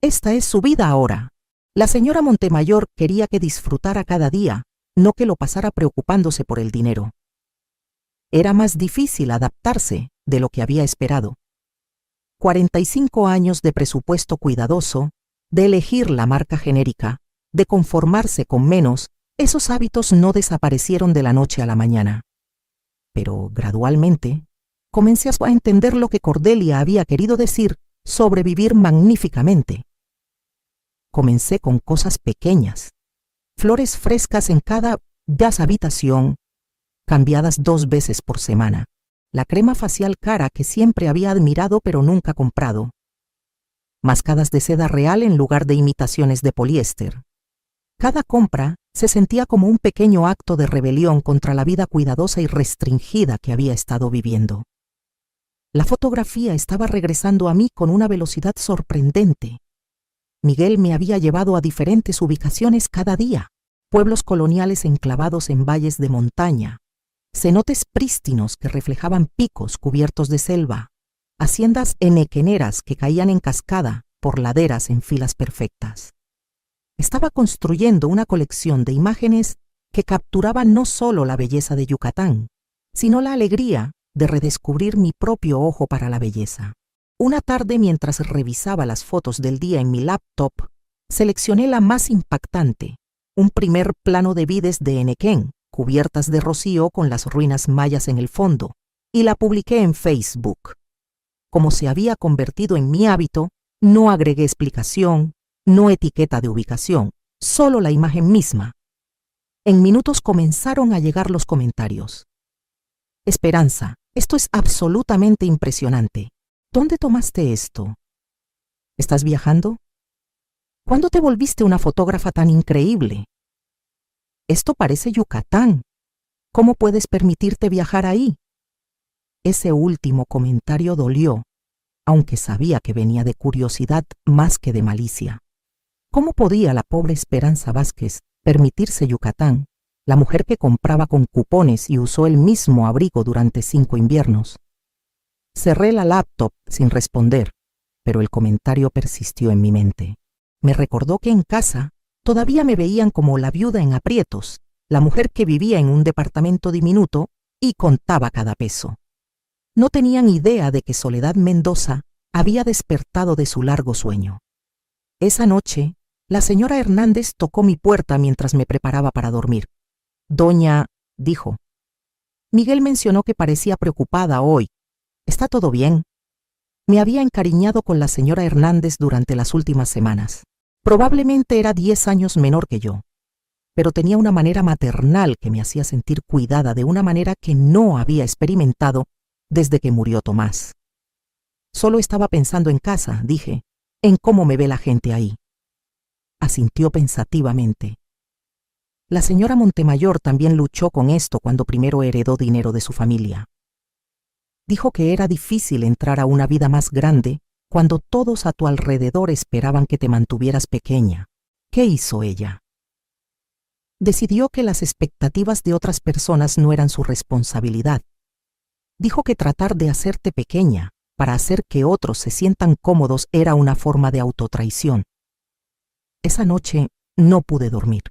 esta es su vida ahora. La señora Montemayor quería que disfrutara cada día, no que lo pasara preocupándose por el dinero. Era más difícil adaptarse de lo que había esperado. 45 años de presupuesto cuidadoso, de elegir la marca genérica, de conformarse con menos, esos hábitos no desaparecieron de la noche a la mañana. Pero gradualmente, comencé a entender lo que Cordelia había querido decir sobre vivir magníficamente. Comencé con cosas pequeñas, flores frescas en cada habitación, cambiadas 2 veces por semana, la crema facial cara que siempre había admirado pero nunca comprado, mascadas de seda real en lugar de imitaciones de poliéster. Cada compra se sentía como un pequeño acto de rebelión contra la vida cuidadosa y restringida que había estado viviendo. La fotografía estaba regresando a mí con una velocidad sorprendente. Miguel me había llevado a diferentes ubicaciones cada día, pueblos coloniales enclavados en valles de montaña, cenotes prístinos que reflejaban picos cubiertos de selva, haciendas henequeneras que caían en cascada por laderas en filas perfectas. Estaba construyendo una colección de imágenes que capturaban no solo la belleza de Yucatán, sino la alegría de redescubrir mi propio ojo para la belleza. Una tarde, mientras revisaba las fotos del día en mi laptop, seleccioné la más impactante, un primer plano de vides de Enequén, cubiertas de rocío con las ruinas mayas en el fondo, y la publiqué en Facebook. Como se había convertido en mi hábito, no agregué explicación, no etiqueta de ubicación, solo la imagen misma. En minutos comenzaron a llegar los comentarios. Esperanza, esto es absolutamente impresionante. ¿Dónde tomaste esto? ¿Estás viajando? ¿Cuándo te volviste una fotógrafa tan increíble? Esto parece Yucatán. ¿Cómo puedes permitirte viajar ahí? Ese último comentario dolió, aunque sabía que venía de curiosidad más que de malicia. ¿Cómo podía la pobre Esperanza Vázquez permitirse Yucatán, la mujer que compraba con cupones y usó el mismo abrigo durante 5 inviernos? Cerré la laptop sin responder, pero el comentario persistió en mi mente. Me recordó que en casa todavía me veían como la viuda en aprietos, la mujer que vivía en un departamento diminuto y contaba cada peso. No tenían idea de que Soledad Mendoza había despertado de su largo sueño. Esa noche, la señora Hernández tocó mi puerta mientras me preparaba para dormir. Doña, dijo. Miguel mencionó que parecía preocupada hoy. ¿Está todo bien? Me había encariñado con la señora Hernández durante las últimas semanas. Probablemente era 10 años menor que yo, pero tenía una manera maternal que me hacía sentir cuidada de una manera que no había experimentado desde que murió Tomás. Solo estaba pensando en casa, dije, en cómo me ve la gente ahí. Asintió pensativamente. La señora Montemayor también luchó con esto cuando primero heredó dinero de su familia. Dijo que era difícil entrar a una vida más grande cuando todos a tu alrededor esperaban que te mantuvieras pequeña. ¿Qué hizo ella? Decidió que las expectativas de otras personas no eran su responsabilidad. Dijo que tratar de hacerte pequeña para hacer que otros se sientan cómodos era una forma de autotraición. Esa noche no pude dormir.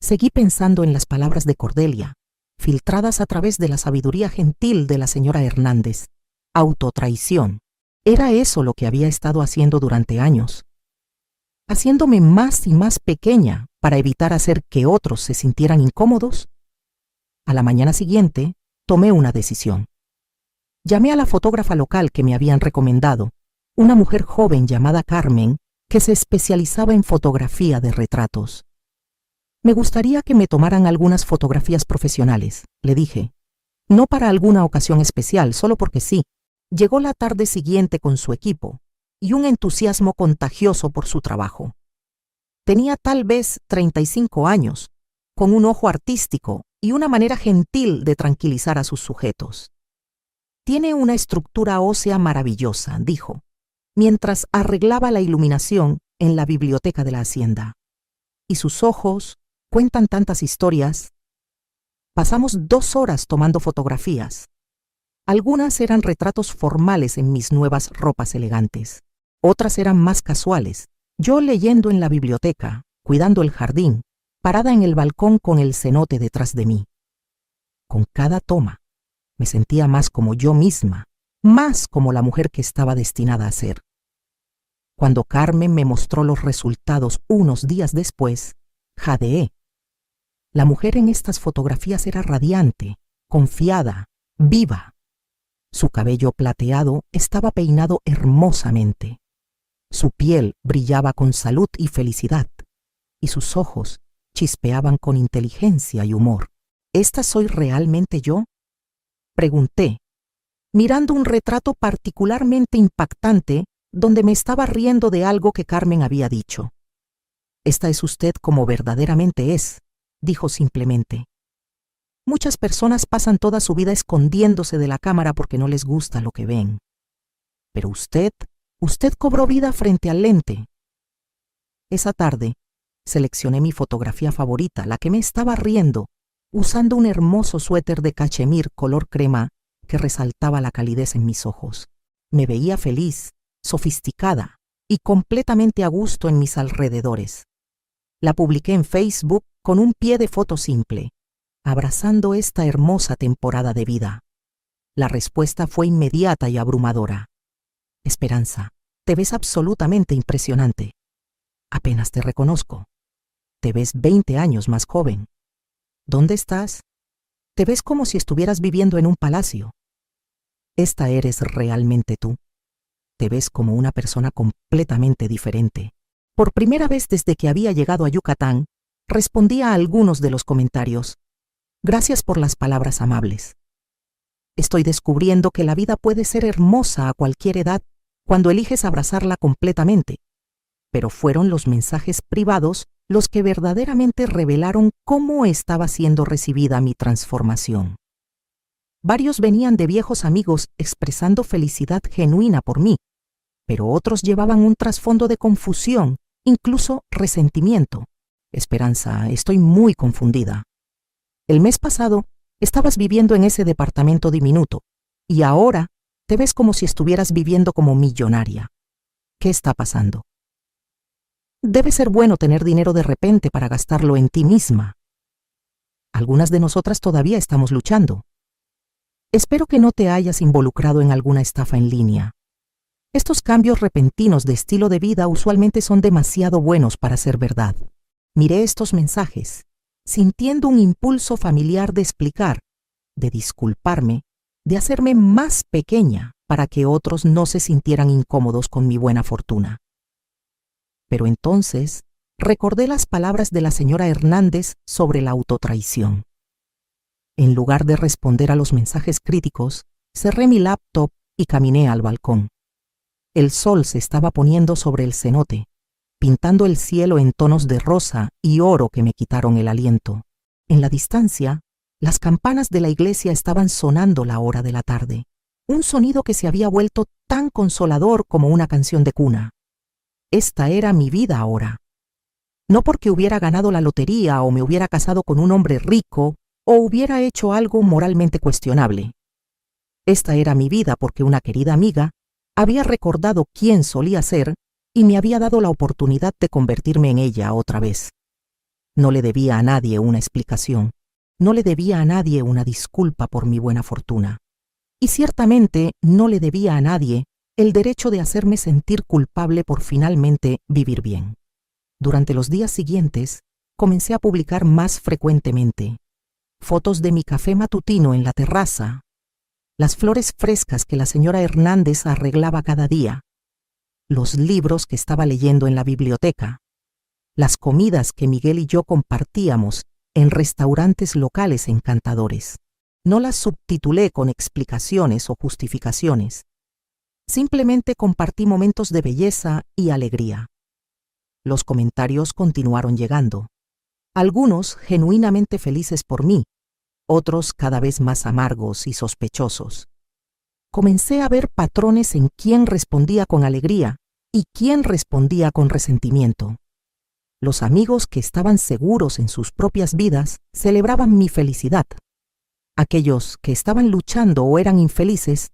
Seguí pensando en las palabras de Cordelia, filtradas a través de la sabiduría gentil de la señora Hernández. Autotraición. Era eso lo que había estado haciendo durante años. Haciéndome más y más pequeña para evitar hacer que otros se sintieran incómodos. A la mañana siguiente, tomé una decisión. Llamé a la fotógrafa local que me habían recomendado, una mujer joven llamada Carmen, que se especializaba en fotografía de retratos. Me gustaría que me tomaran algunas fotografías profesionales, le dije. No para alguna ocasión especial, solo porque sí. Llegó la tarde siguiente con su equipo y un entusiasmo contagioso por su trabajo. Tenía tal vez 35 años, con un ojo artístico y una manera gentil de tranquilizar a sus sujetos. Tiene una estructura ósea maravillosa, dijo, mientras arreglaba la iluminación en la biblioteca de la hacienda. Y sus ojos cuentan tantas historias. Pasamos 2 horas tomando fotografías. Algunas eran retratos formales en mis nuevas ropas elegantes. Otras eran más casuales. Yo leyendo en la biblioteca, cuidando el jardín, parada en el balcón con el cenote detrás de mí. Con cada toma, me sentía más como yo misma, más como la mujer que estaba destinada a ser. Cuando Carmen me mostró los resultados unos días después, jadeé. La mujer en estas fotografías era radiante, confiada, viva. Su cabello plateado estaba peinado hermosamente. Su piel brillaba con salud y felicidad, y sus ojos chispeaban con inteligencia y humor. ¿Esta soy realmente yo?, pregunté, mirando un retrato particularmente impactante donde me estaba riendo de algo que Carmen había dicho. «Esta es usted como verdaderamente es», dijo simplemente. Muchas personas pasan toda su vida escondiéndose de la cámara porque no les gusta lo que ven. Pero usted cobró vida frente al lente. Esa tarde, seleccioné mi fotografía favorita, la que me estaba riendo, usando un hermoso suéter de cachemir color crema que resaltaba la calidez en mis ojos. Me veía feliz, sofisticada y completamente a gusto en mis alrededores. La publiqué en Facebook con un pie de foto simple, abrazando esta hermosa temporada de vida. La respuesta fue inmediata y abrumadora. «Esperanza, te ves absolutamente impresionante. Apenas te reconozco. Te ves 20 años más joven. ¿Dónde estás? Te ves como si estuvieras viviendo en un palacio. Esta eres realmente tú. Te ves como una persona completamente diferente». Por primera vez desde que había llegado a Yucatán, respondí a algunos de los comentarios. Gracias por las palabras amables. Estoy descubriendo que la vida puede ser hermosa a cualquier edad cuando eliges abrazarla completamente. Pero fueron los mensajes privados los que verdaderamente revelaron cómo estaba siendo recibida mi transformación. Varios venían de viejos amigos expresando felicidad genuina por mí, pero otros llevaban un trasfondo de confusión, incluso resentimiento. «Esperanza, estoy muy confundida. El mes pasado estabas viviendo en ese departamento diminuto y ahora te ves como si estuvieras viviendo como millonaria. ¿Qué está pasando? Debe ser bueno tener dinero de repente para gastarlo en ti misma. Algunas de nosotras todavía estamos luchando. Espero que no te hayas involucrado en alguna estafa en línea. Estos cambios repentinos de estilo de vida usualmente son demasiado buenos para ser verdad». Miré estos mensajes, sintiendo un impulso familiar de explicar, de disculparme, de hacerme más pequeña para que otros no se sintieran incómodos con mi buena fortuna. Pero entonces recordé las palabras de la señora Hernández sobre la autotraición. En lugar de responder a los mensajes críticos, cerré mi laptop y caminé al balcón. El sol se estaba poniendo sobre el cenote, pintando el cielo en tonos de rosa y oro que me quitaron el aliento. En la distancia, las campanas de la iglesia estaban sonando la hora de la tarde, un sonido que se había vuelto tan consolador como una canción de cuna. Esta era mi vida ahora. No porque hubiera ganado la lotería o me hubiera casado con un hombre rico o hubiera hecho algo moralmente cuestionable. Esta era mi vida porque una querida amiga había recordado quién solía ser y me había dado la oportunidad de convertirme en ella otra vez. No le debía a nadie una explicación, no le debía a nadie una disculpa por mi buena fortuna. Y ciertamente no le debía a nadie el derecho de hacerme sentir culpable por finalmente vivir bien. Durante los días siguientes, comencé a publicar más frecuentemente fotos de mi café matutino en la terraza, las flores frescas que la señora Hernández arreglaba cada día, los libros que estaba leyendo en la biblioteca, las comidas que Miguel y yo compartíamos en restaurantes locales encantadores. No las subtitulé con explicaciones o justificaciones. Simplemente compartí momentos de belleza y alegría. Los comentarios continuaron llegando, algunos genuinamente felices por mí, otros cada vez más amargos y sospechosos. Comencé a ver patrones en quién respondía con alegría y quién respondía con resentimiento. Los amigos que estaban seguros en sus propias vidas celebraban mi felicidad. Aquellos que estaban luchando o eran infelices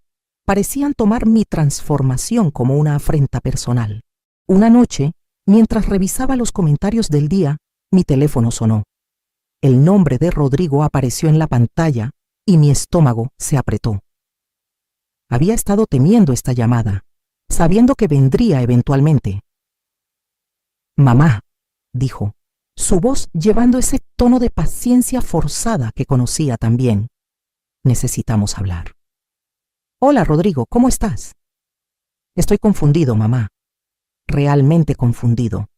parecían tomar mi transformación como una afrenta personal. Una noche, mientras revisaba los comentarios del día, mi teléfono sonó. El nombre de Rodrigo apareció en la pantalla y mi estómago se apretó. Había estado temiendo esta llamada, sabiendo que vendría eventualmente. «Mamá», dijo, su voz llevando ese tono de paciencia forzada que conocía tan bien. «Necesitamos hablar». «Hola, Rodrigo, ¿cómo estás?» «Estoy confundido, mamá. Realmente confundido.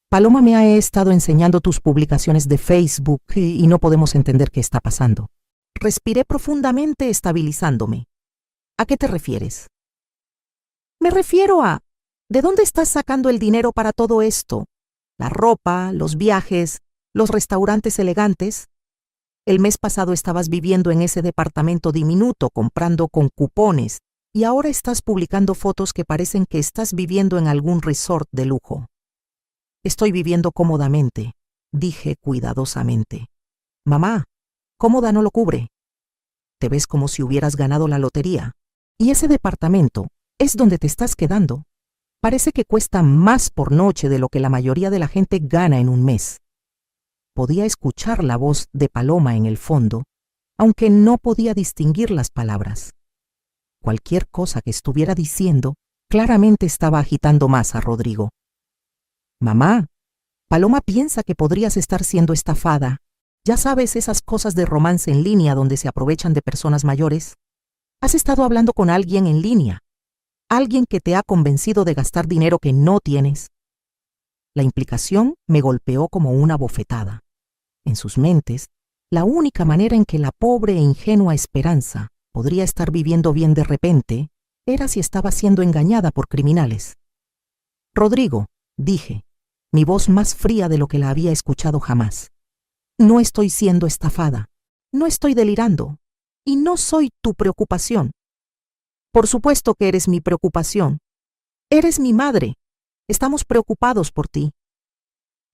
Paloma me ha estado enseñando tus publicaciones de Facebook y no podemos entender qué está pasando». Respiré profundamente, estabilizándome. «¿A qué te refieres?» «Me refiero a... ¿de dónde estás sacando el dinero para todo esto? La ropa, los viajes, los restaurantes elegantes. El mes pasado estabas viviendo en ese departamento diminuto comprando con cupones y ahora estás publicando fotos que parecen que estás viviendo en algún resort de lujo». «Estoy viviendo cómodamente», dije cuidadosamente. «Mamá, cómoda no lo cubre. Te ves como si hubieras ganado la lotería. Y ese departamento es donde te estás quedando. Parece que cuesta más por noche de lo que la mayoría de la gente gana en un mes». Podía escuchar la voz de Paloma en el fondo, aunque no podía distinguir las palabras. Cualquier cosa que estuviera diciendo claramente estaba agitando más a Rodrigo. «Mamá, Paloma piensa que podrías estar siendo estafada. Ya sabes, esas cosas de romance en línea donde se aprovechan de personas mayores. Has estado hablando con alguien en línea. Alguien que te ha convencido de gastar dinero que no tienes». La implicación me golpeó como una bofetada. En sus mentes, la única manera en que la pobre e ingenua Esperanza podría estar viviendo bien de repente era si estaba siendo engañada por criminales. «Rodrigo», dije, mi voz más fría de lo que la había escuchado jamás. «No estoy siendo estafada, no estoy delirando, y no soy tu preocupación. Por supuesto que eres mi preocupación. Eres mi madre. Estamos preocupados por ti.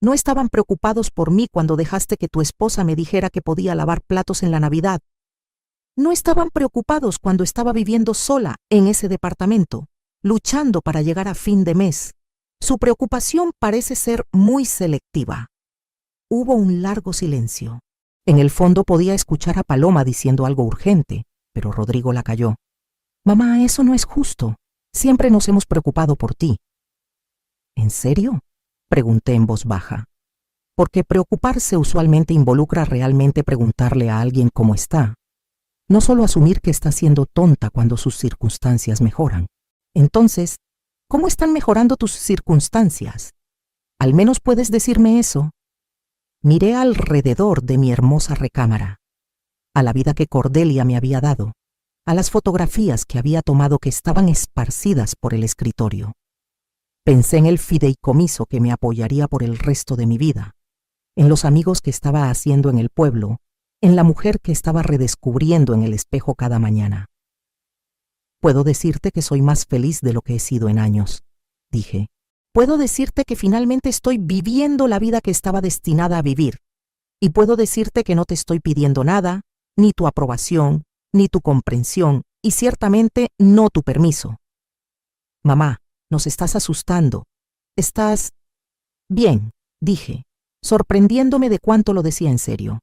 No estaban preocupados por mí cuando dejaste que tu esposa me dijera que podía lavar platos en la Navidad. No estaban preocupados cuando estaba viviendo sola en ese departamento, luchando para llegar a fin de mes. Su preocupación parece ser muy selectiva». Hubo un largo silencio. En el fondo podía escuchar a Paloma diciendo algo urgente, pero Rodrigo la calló. «Mamá, eso no es justo. Siempre nos hemos preocupado por ti». «¿En serio?», pregunté en voz baja. Porque preocuparse usualmente involucra realmente preguntarle a alguien cómo está. No solo asumir que está siendo tonta cuando sus circunstancias mejoran. Entonces, ¿cómo están mejorando tus circunstancias? Al menos puedes decirme eso. Miré alrededor de mi hermosa recámara, a la vida que Cordelia me había dado, a las fotografías que había tomado que estaban esparcidas por el escritorio. Pensé en el fideicomiso que me apoyaría por el resto de mi vida, en los amigos que estaba haciendo en el pueblo, en la mujer que estaba redescubriendo en el espejo cada mañana. Puedo decirte que soy más feliz de lo que he sido en años, dije. Puedo decirte que finalmente estoy viviendo la vida que estaba destinada a vivir. Y puedo decirte que no te estoy pidiendo nada, ni tu aprobación, ni tu comprensión, y ciertamente no tu permiso. Mamá, nos estás asustando. Estás... Bien, dije, sorprendiéndome de cuánto lo decía en serio.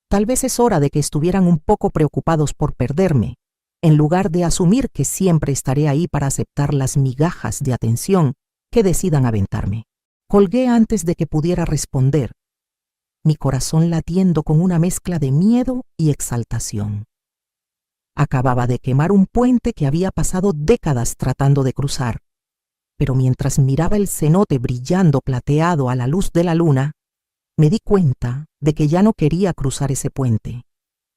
Tal vez es hora de que estuvieran un poco preocupados por perderme, en lugar de asumir que siempre estaré ahí para aceptar las migajas de atención que decidan aventarme. Colgué antes de que pudiera responder, mi corazón latiendo con una mezcla de miedo y exaltación. Acababa de quemar un puente que había pasado décadas tratando de cruzar, pero mientras miraba el cenote brillando plateado a la luz de la luna, me di cuenta de que ya no quería cruzar ese puente.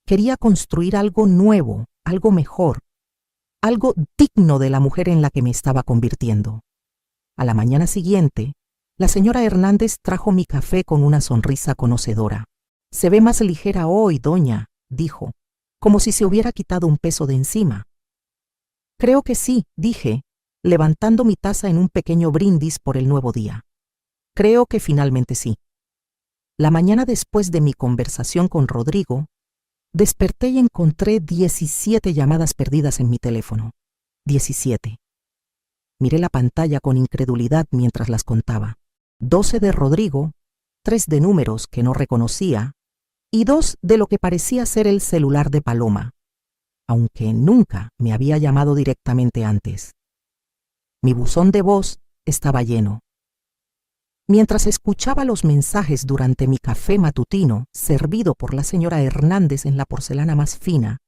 Quería construir algo nuevo, algo mejor, algo digno de la mujer en la que me estaba convirtiendo. A la mañana siguiente, la señora Hernández trajo mi café con una sonrisa conocedora. «Se ve más ligera hoy, doña», dijo, como si se hubiera quitado un peso de encima. «Creo que sí», dije, levantando mi taza en un pequeño brindis por el nuevo día. «Creo que finalmente sí». La mañana después de mi conversación con Rodrigo, desperté y encontré 17 llamadas perdidas en mi teléfono. 17. Miré la pantalla con incredulidad mientras las contaba. 12 de Rodrigo, 3 de números que no reconocía y 2 de lo que parecía ser el celular de Paloma, aunque nunca me había llamado directamente antes. Mi buzón de voz estaba lleno. Mientras escuchaba los mensajes durante mi café matutino, servido por la señora Hernández en la porcelana más fina,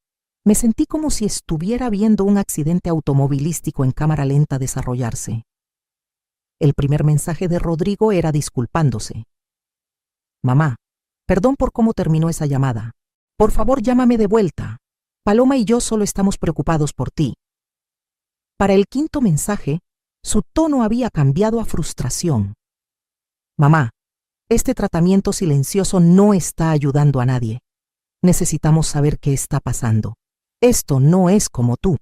me sentí como si estuviera viendo un accidente automovilístico en cámara lenta desarrollarse. El primer mensaje de Rodrigo era disculpándose. «Mamá, perdón por cómo terminó esa llamada. Por favor, llámame de vuelta. Paloma y yo solo estamos preocupados por ti». Para el quinto mensaje, su tono había cambiado a frustración. «Mamá, este tratamiento silencioso no está ayudando a nadie. Necesitamos saber qué está pasando. Esto no es como tú».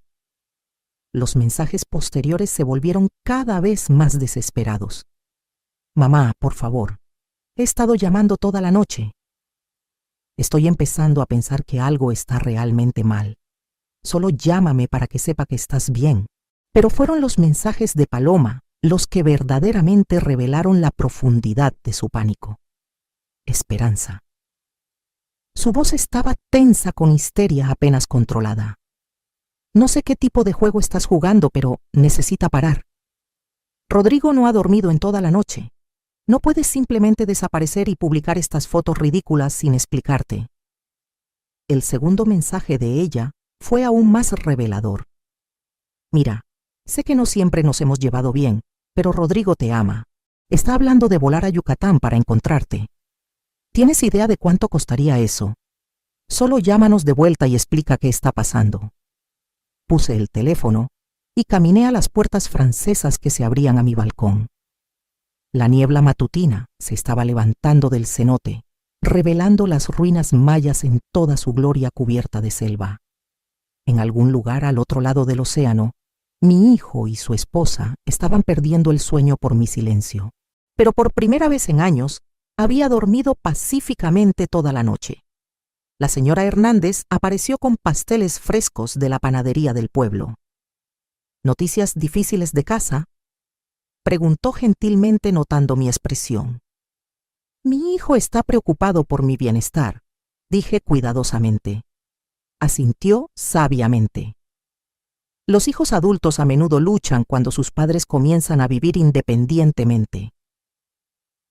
Los mensajes posteriores se volvieron cada vez más desesperados. «Mamá, por favor, he estado llamando toda la noche. Estoy empezando a pensar que algo está realmente mal. Solo llámame para que sepa que estás bien». Pero fueron los mensajes de Paloma los que verdaderamente revelaron la profundidad de su pánico. Esperanza. Su voz estaba tensa con histeria apenas controlada. «No sé qué tipo de juego estás jugando, pero necesita parar. Rodrigo no ha dormido en toda la noche. No puedes simplemente desaparecer y publicar estas fotos ridículas sin explicarte». El segundo mensaje de ella fue aún más revelador. «Mira, sé que no siempre nos hemos llevado bien, pero Rodrigo te ama. Está hablando de volar a Yucatán para encontrarte. ¿Tienes idea de cuánto costaría eso? Solo llámanos de vuelta y explica qué está pasando». Puse el teléfono y caminé a las puertas francesas que se abrían a mi balcón. La niebla matutina se estaba levantando del cenote, revelando las ruinas mayas en toda su gloria cubierta de selva. En algún lugar al otro lado del océano, mi hijo y su esposa estaban perdiendo el sueño por mi silencio, pero por primera vez en años había dormido pacíficamente toda la noche. La señora Hernández apareció con pasteles frescos de la panadería del pueblo. «¿Noticias difíciles de casa?», preguntó gentilmente notando mi expresión. «Mi hijo está preocupado por mi bienestar», dije cuidadosamente. Asintió sabiamente. Los hijos adultos a menudo luchan cuando sus padres comienzan a vivir independientemente.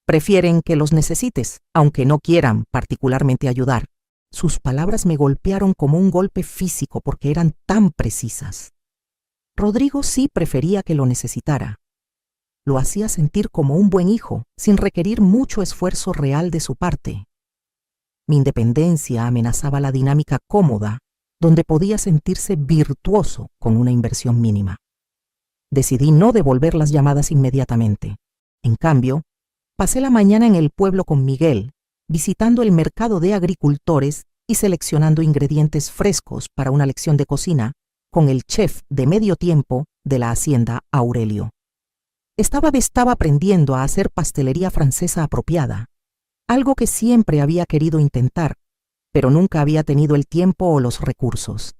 Prefieren que los necesites, aunque no quieran particularmente ayudar. Sus palabras me golpearon como un golpe físico porque eran tan precisas. Rodrigo sí prefería que lo necesitara. Lo hacía sentir como un buen hijo, sin requerir mucho esfuerzo real de su parte. Mi independencia amenazaba la dinámica cómoda, donde podía sentirse virtuoso con una inversión mínima. Decidí no devolver las llamadas inmediatamente. En cambio, pasé la mañana en el pueblo con Miguel, visitando el mercado de agricultores y seleccionando ingredientes frescos para una lección de cocina con el chef de medio tiempo de la hacienda Aurelio. Estaba aprendiendo a hacer pastelería francesa apropiada, algo que siempre había querido intentar, pero nunca había tenido el tiempo o los recursos.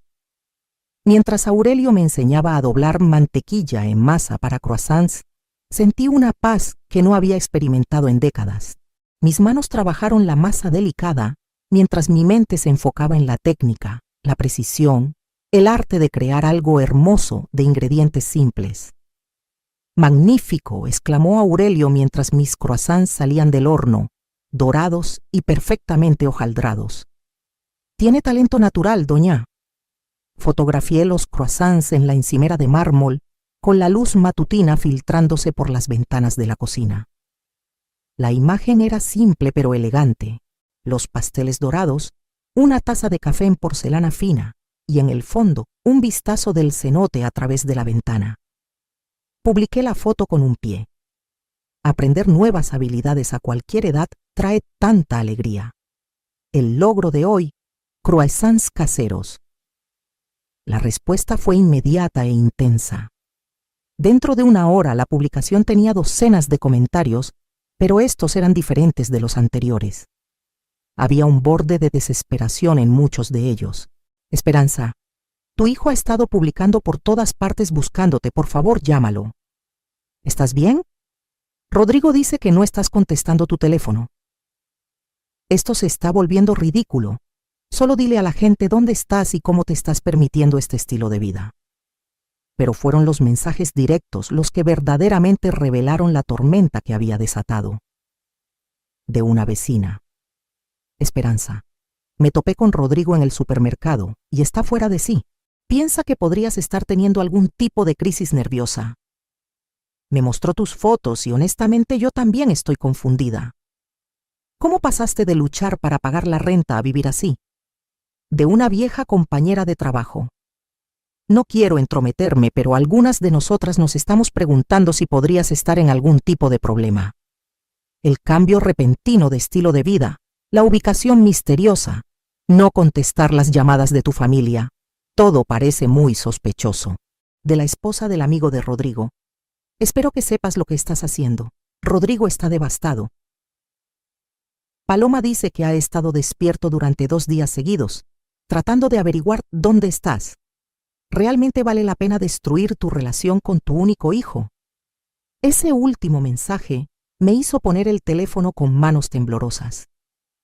Mientras Aurelio me enseñaba a doblar mantequilla en masa para croissants, sentí una paz que no había experimentado en décadas. Mis manos trabajaron la masa delicada, mientras mi mente se enfocaba en la técnica, la precisión, el arte de crear algo hermoso de ingredientes simples. «Magnífico», exclamó Aurelio mientras mis croissants salían del horno, dorados y perfectamente hojaldrados. «Tiene talento natural, doña». Fotografié los croissants en la encimera de mármol, con la luz matutina filtrándose por las ventanas de la cocina. La imagen era simple pero elegante. Los pasteles dorados, una taza de café en porcelana fina y en el fondo un vistazo del cenote a través de la ventana. Publiqué la foto con un pie. Aprender nuevas habilidades a cualquier edad trae tanta alegría. El logro de hoy, croissants caseros. La respuesta fue inmediata e intensa. Dentro de una hora la publicación tenía docenas de comentarios, pero estos eran diferentes de los anteriores. Había un borde de desesperación en muchos de ellos. «Esperanza, tu hijo ha estado publicando por todas partes buscándote, por favor llámalo». «¿Estás bien? Rodrigo dice que no estás contestando tu teléfono». «Esto se está volviendo ridículo. Solo dile a la gente dónde estás y cómo te estás permitiendo este estilo de vida». Pero fueron los mensajes directos los que verdaderamente revelaron la tormenta que había desatado. De una vecina. «Esperanza, me topé con Rodrigo en el supermercado y está fuera de sí. Piensa que podrías estar teniendo algún tipo de crisis nerviosa. Me mostró tus fotos y honestamente yo también estoy confundida. ¿Cómo pasaste de luchar para pagar la renta a vivir así? De una vieja compañera de trabajo. No quiero entrometerme, pero algunas de nosotras nos estamos preguntando si podrías estar en algún tipo de problema. El cambio repentino de estilo de vida, la ubicación misteriosa, no contestar las llamadas de tu familia, todo parece muy sospechoso». De la esposa del amigo de Rodrigo. «Espero que sepas lo que estás haciendo. Rodrigo está devastado. Paloma dice que ha estado despierto durante 2 días seguidos, tratando de averiguar dónde estás. ¿Realmente vale la pena destruir tu relación con tu único hijo?» Ese último mensaje me hizo poner el teléfono con manos temblorosas.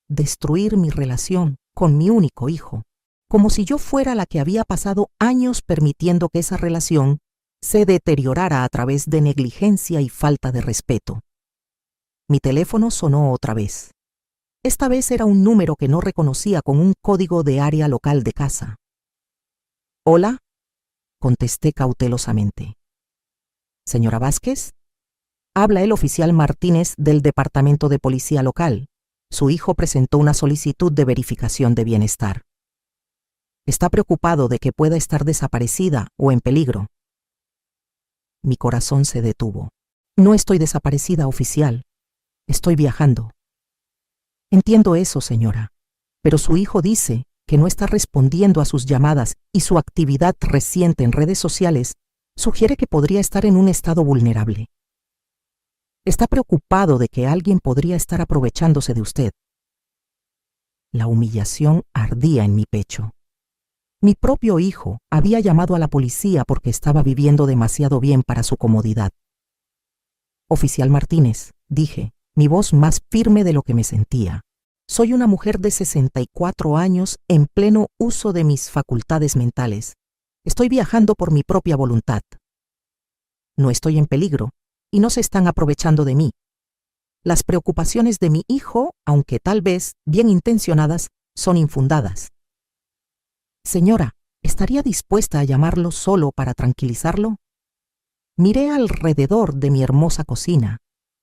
Destruir mi relación con mi único hijo, como si yo fuera la que había pasado años permitiendo que esa relación se deteriorara a través de negligencia y falta de respeto. Mi teléfono sonó otra vez. Esta vez era un número que no reconocía con un código de área local de casa. «Hola», contesté cautelosamente. «Señora Vázquez, habla el oficial Martínez del Departamento de Policía Local. Su hijo presentó una solicitud de verificación de bienestar. Está preocupado de que pueda estar desaparecida o en peligro». Mi corazón se detuvo. «No estoy desaparecida, oficial. Estoy viajando». «Entiendo eso, señora, pero su hijo dice que no está respondiendo a sus llamadas y su actividad reciente en redes sociales sugiere que podría estar en un estado vulnerable. Está preocupado de que alguien podría estar aprovechándose de usted». La humillación ardía en mi pecho. Mi propio hijo había llamado a la policía porque estaba viviendo demasiado bien para su comodidad. «Oficial Martínez», dije, mi voz más firme de lo que me sentía. «Soy una mujer de 64 años en pleno uso de mis facultades mentales. Estoy viajando por mi propia voluntad. No estoy en peligro y no se están aprovechando de mí. Las preocupaciones de mi hijo, aunque tal vez bien intencionadas, son infundadas. Señora, ¿estaría dispuesta a llamarlo solo para tranquilizarlo? Miré alrededor de mi hermosa cocina,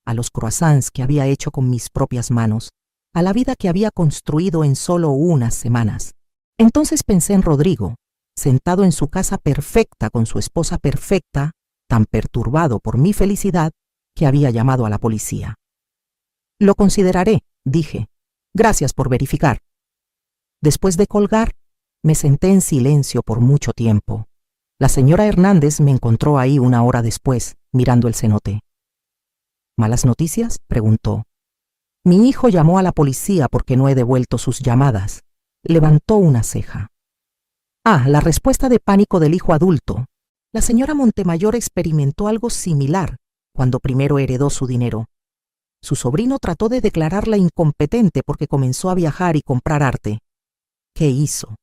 a los croissants que había hecho con mis propias manos, a la vida que había construido en solo unas semanas. Entonces pensé en Rodrigo, sentado en su casa perfecta con su esposa perfecta, tan perturbado por mi felicidad que había llamado a la policía. Lo consideraré, dije. Gracias por verificar. Después de colgar, me senté en silencio por mucho tiempo. La señora Hernández me encontró ahí una hora después, mirando el cenote. ¿Malas noticias?, preguntó. Mi hijo llamó a la policía porque no he devuelto sus llamadas. Levantó una ceja. Ah, la respuesta de pánico del hijo adulto. La señora Montemayor experimentó algo similar cuando primero heredó su dinero. Su sobrino trató de declararla incompetente porque comenzó a viajar y comprar arte. ¿Qué hizo?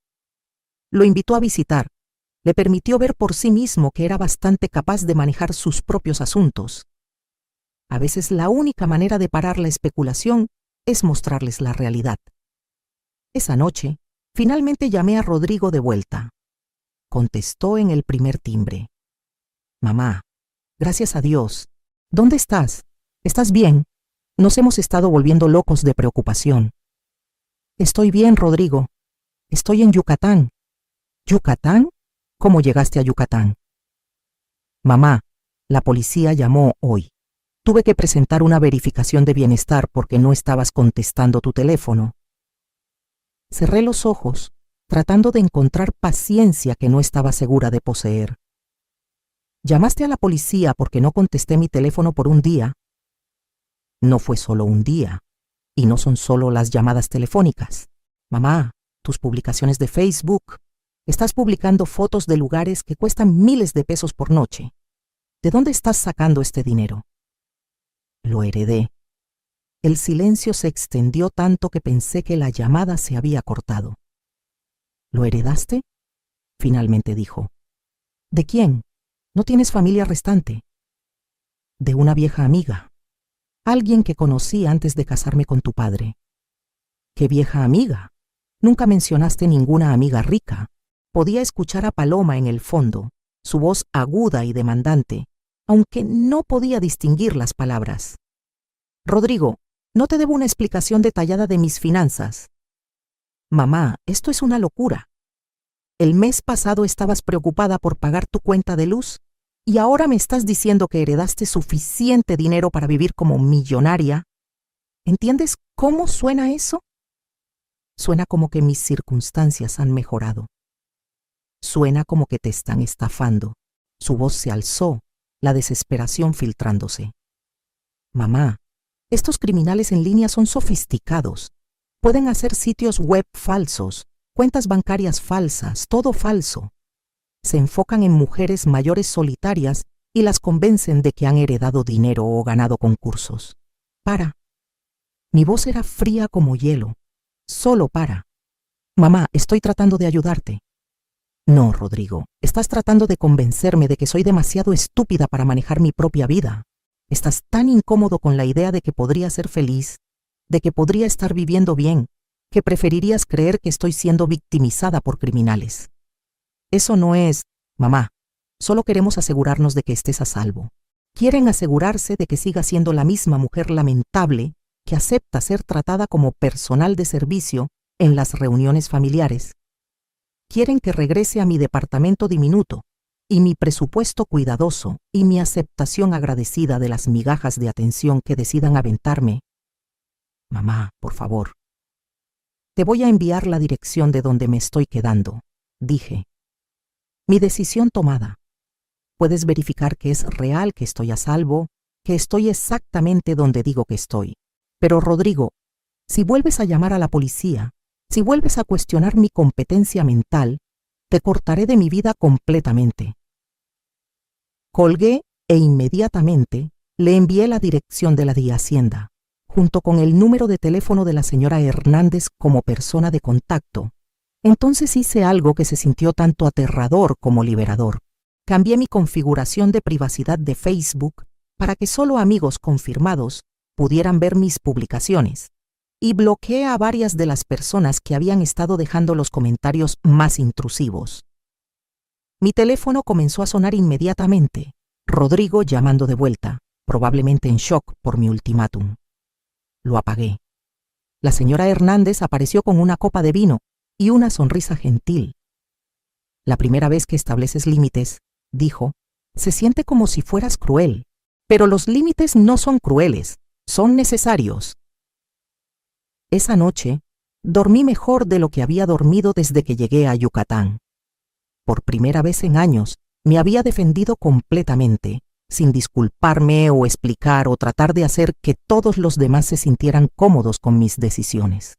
Lo invitó a visitar. Le permitió ver por sí mismo que era bastante capaz de manejar sus propios asuntos. A veces la única manera de parar la especulación es mostrarles la realidad. Esa noche, finalmente llamé a Rodrigo de vuelta. Contestó en el primer timbre. Mamá, gracias a Dios. ¿Dónde estás? ¿Estás bien? Nos hemos estado volviendo locos de preocupación. Estoy bien, Rodrigo. Estoy en Yucatán. ¿Yucatán? ¿Cómo llegaste a Yucatán? Mamá, la policía llamó hoy. Tuve que presentar una verificación de bienestar porque no estabas contestando tu teléfono. Cerré los ojos, tratando de encontrar paciencia que no estaba segura de poseer. ¿Llamaste a la policía porque no contesté mi teléfono por un día? No fue solo un día, y no son solo las llamadas telefónicas. Mamá, tus publicaciones de Facebook. Estás publicando fotos de lugares que cuestan miles de pesos por noche. ¿De dónde estás sacando este dinero? Lo heredé. El silencio se extendió tanto que pensé que la llamada se había cortado. ¿Lo heredaste?, finalmente dijo. ¿De quién? ¿No tienes familia restante? De una vieja amiga. Alguien que conocí antes de casarme con tu padre. ¿Qué vieja amiga? Nunca mencionaste ninguna amiga rica. Podía escuchar a Paloma en el fondo, su voz aguda y demandante, aunque no podía distinguir las palabras. Rodrigo, no te debo una explicación detallada de mis finanzas. Mamá, esto es una locura. El mes pasado estabas preocupada por pagar tu cuenta de luz y ahora me estás diciendo que heredaste suficiente dinero para vivir como millonaria. ¿Entiendes cómo suena eso? Suena como que mis circunstancias han mejorado. Suena como que te están estafando. Su voz se alzó, la desesperación filtrándose. Mamá, estos criminales en línea son sofisticados. Pueden hacer sitios web falsos, cuentas bancarias falsas, todo falso. Se enfocan en mujeres mayores solitarias y las convencen de que han heredado dinero o ganado concursos. Para. Mi voz era fría como hielo. Solo para. Mamá, estoy tratando de ayudarte. No, Rodrigo, estás tratando de convencerme de que soy demasiado estúpida para manejar mi propia vida. Estás tan incómodo con la idea de que podría ser feliz, de que podría estar viviendo bien, que preferirías creer que estoy siendo victimizada por criminales. Eso no es, mamá. Solo queremos asegurarnos de que estés a salvo. Quieren asegurarse de que sigas siendo la misma mujer lamentable que acepta ser tratada como personal de servicio en las reuniones familiares. Quieren que regrese a mi departamento diminuto y mi presupuesto cuidadoso y mi aceptación agradecida de las migajas de atención que decidan aventarme. Mamá, por favor. Te voy a enviar la dirección de donde me estoy quedando, dije. Mi decisión tomada. Puedes verificar que es real, que estoy a salvo, que estoy exactamente donde digo que estoy. Pero, Rodrigo, si vuelves a llamar a la policía, si vuelves a cuestionar mi competencia mental, te cortaré de mi vida completamente. Colgué e inmediatamente le envié la dirección de la Hacienda, junto con el número de teléfono de la señora Hernández como persona de contacto. Entonces hice algo que se sintió tanto aterrador como liberador. Cambié mi configuración de privacidad de Facebook para que solo amigos confirmados pudieran ver mis publicaciones. y bloqueé a varias de las personas que habían estado dejando los comentarios más intrusivos. Mi teléfono comenzó a sonar inmediatamente. Rodrigo llamando de vuelta, probablemente en shock por mi ultimátum. Lo apagué. La señora Hernández apareció con una copa de vino y una sonrisa gentil. La primera vez que estableces límites, dijo, se siente como si fueras cruel, pero los límites no son crueles, son necesarios. Esa noche, dormí mejor de lo que había dormido desde que llegué a Yucatán. Por primera vez en años, me había defendido completamente, sin disculparme o explicar o tratar de hacer que todos los demás se sintieran cómodos con mis decisiones.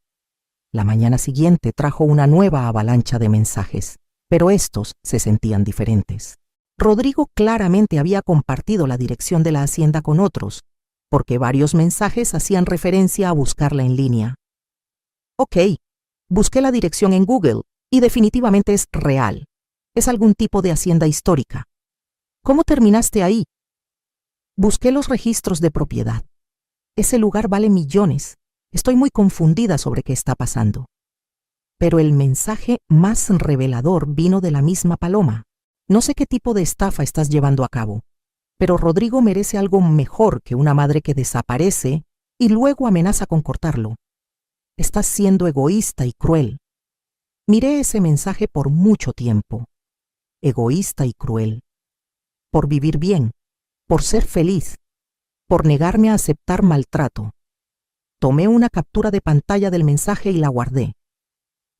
La mañana siguiente trajo una nueva avalancha de mensajes, pero estos se sentían diferentes. Rodrigo claramente había compartido la dirección de la hacienda con otros, porque varios mensajes hacían referencia a buscarla en línea. Ok, busqué la dirección en Google y definitivamente es real. Es algún tipo de hacienda histórica. ¿Cómo terminaste ahí? Busqué los registros de propiedad. Ese lugar vale millones. Estoy muy confundida sobre qué está pasando. Pero el mensaje más revelador vino de la misma Paloma. No sé qué tipo de estafa estás llevando a cabo, pero Rodrigo merece algo mejor que una madre que desaparece y luego amenaza con cortarlo. Estás siendo egoísta y cruel. Miré ese mensaje por mucho tiempo. Egoísta y cruel. Por vivir bien, por ser feliz, por negarme a aceptar maltrato. Tomé una captura de pantalla del mensaje y la guardé.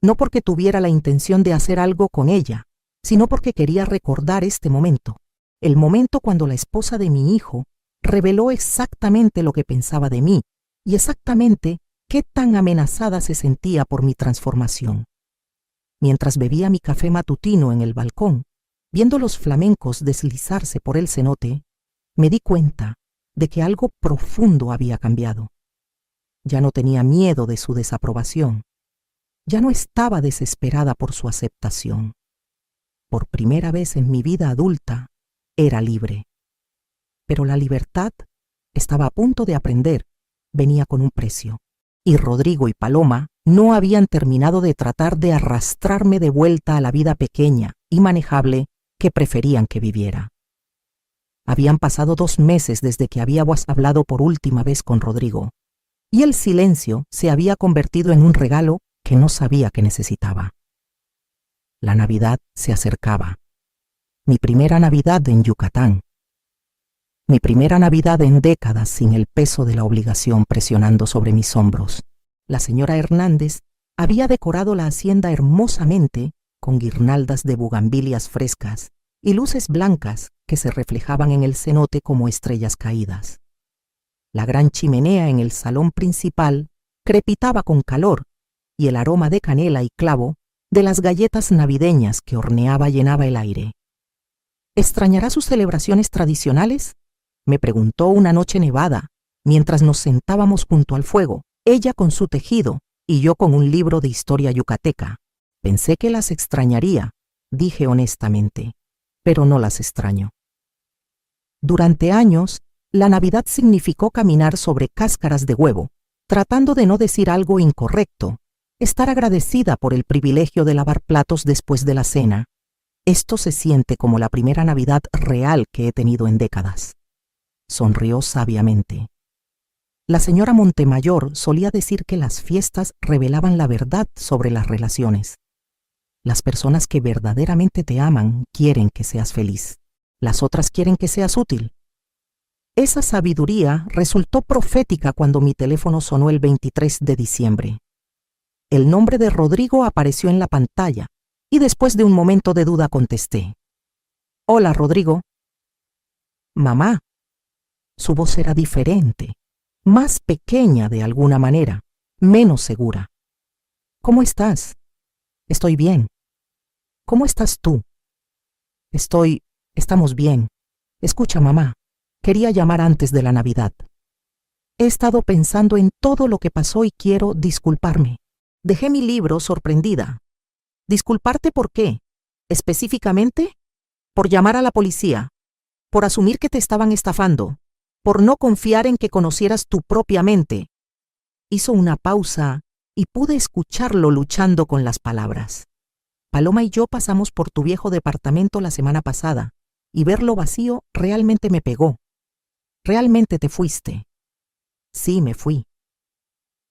No porque tuviera la intención de hacer algo con ella, sino porque quería recordar este momento, el momento cuando la esposa de mi hijo reveló exactamente lo que pensaba de mí y exactamente qué tan amenazada se sentía por mi transformación. Mientras bebía mi café matutino en el balcón, viendo los flamencos deslizarse por el cenote, me di cuenta de que algo profundo había cambiado. Ya no tenía miedo de su desaprobación. Ya no estaba desesperada por su aceptación. Por primera vez en mi vida adulta, era libre. Pero la libertad, estaba a punto de aprender, venía con un precio. Y Rodrigo y Paloma no habían terminado de tratar de arrastrarme de vuelta a la vida pequeña y manejable que preferían que viviera. Habían pasado 2 meses desde que habíamos hablado por última vez con Rodrigo, y el silencio se había convertido en un regalo que no sabía que necesitaba. La Navidad se acercaba. Mi primera Navidad en Yucatán. Mi primera Navidad en décadas sin el peso de la obligación presionando sobre mis hombros. La señora Hernández había decorado la hacienda hermosamente con guirnaldas de bugambilias frescas y luces blancas que se reflejaban en el cenote como estrellas caídas. La gran chimenea en el salón principal crepitaba con calor y el aroma de canela y clavo de las galletas navideñas que horneaba llenaba el aire. ¿Extrañará sus celebraciones tradicionales?, me preguntó una noche nevada, mientras nos sentábamos junto al fuego, ella con su tejido y yo con un libro de historia yucateca. Pensé que las extrañaría, dije honestamente, pero no las extraño. Durante años, la Navidad significó caminar sobre cáscaras de huevo, tratando de no decir algo incorrecto, estar agradecida por el privilegio de lavar platos después de la cena. Esto se siente como la primera Navidad real que he tenido en décadas. Sonrió sabiamente. La señora Montemayor solía decir que las fiestas revelaban la verdad sobre las relaciones. Las personas que verdaderamente te aman quieren que seas feliz. Las otras quieren que seas útil. Esa sabiduría resultó profética cuando mi teléfono sonó el 23 de diciembre. El nombre de Rodrigo apareció en la pantalla y después de un momento de duda contesté. Hola, Rodrigo. Mamá. Su voz era diferente, más pequeña de alguna manera, menos segura. ¿Cómo estás? Estoy bien. ¿Cómo estás tú? Estamos bien. Escucha, mamá, quería llamar antes de la Navidad. He estado pensando en todo lo que pasó y quiero disculparme. Dejé mi libro sorprendida. ¿Disculparte por qué? Específicamente, por llamar a la policía, por asumir que te estaban estafando, por no confiar en que conocieras tu propia mente. Hizo una pausa y pude escucharlo luchando con las palabras. Paloma y yo pasamos por tu viejo departamento la semana pasada y verlo vacío realmente me pegó. ¿Realmente te fuiste? Sí, me fui.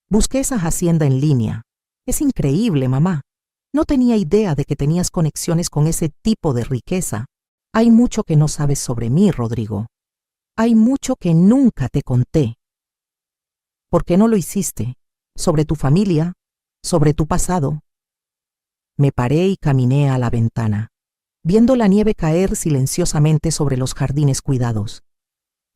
Busqué esa hacienda en línea. Es increíble, mamá. No tenía idea de que tenías conexiones con ese tipo de riqueza. Hay mucho que no sabes sobre mí, Rodrigo. Hay mucho que nunca te conté. ¿Por qué no lo hiciste? ¿Sobre tu familia? ¿Sobre tu pasado? Me paré y caminé a la ventana, viendo la nieve caer silenciosamente sobre los jardines cuidados.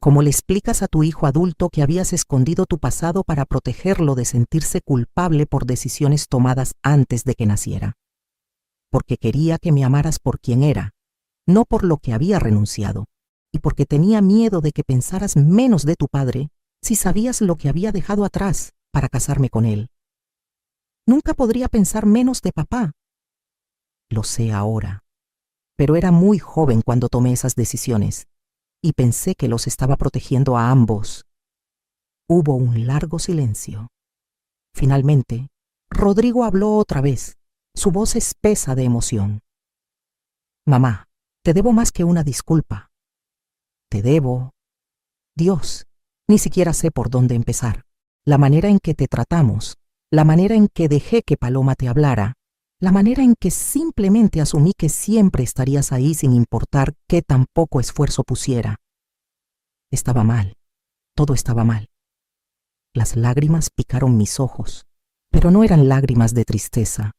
¿Cómo le explicas a tu hijo adulto que habías escondido tu pasado para protegerlo de sentirse culpable por decisiones tomadas antes de que naciera? Porque quería que me amaras por quien era, no por lo que había renunciado, y porque tenía miedo de que pensaras menos de tu padre si sabías lo que había dejado atrás para casarme con él. Nunca podría pensar menos de papá. Lo sé ahora, pero era muy joven cuando tomé esas decisiones y pensé que los estaba protegiendo a ambos. Hubo un largo silencio. Finalmente, Rodrigo habló otra vez, su voz espesa de emoción. Mamá, te debo más que una disculpa. Te debo... Dios, ni siquiera sé por dónde empezar. La manera en que te tratamos, la manera en que dejé que Paloma te hablara, la manera en que simplemente asumí que siempre estarías ahí sin importar qué tan poco esfuerzo pusiera. Estaba mal, todo estaba mal. Las lágrimas picaron mis ojos, pero no eran lágrimas de tristeza.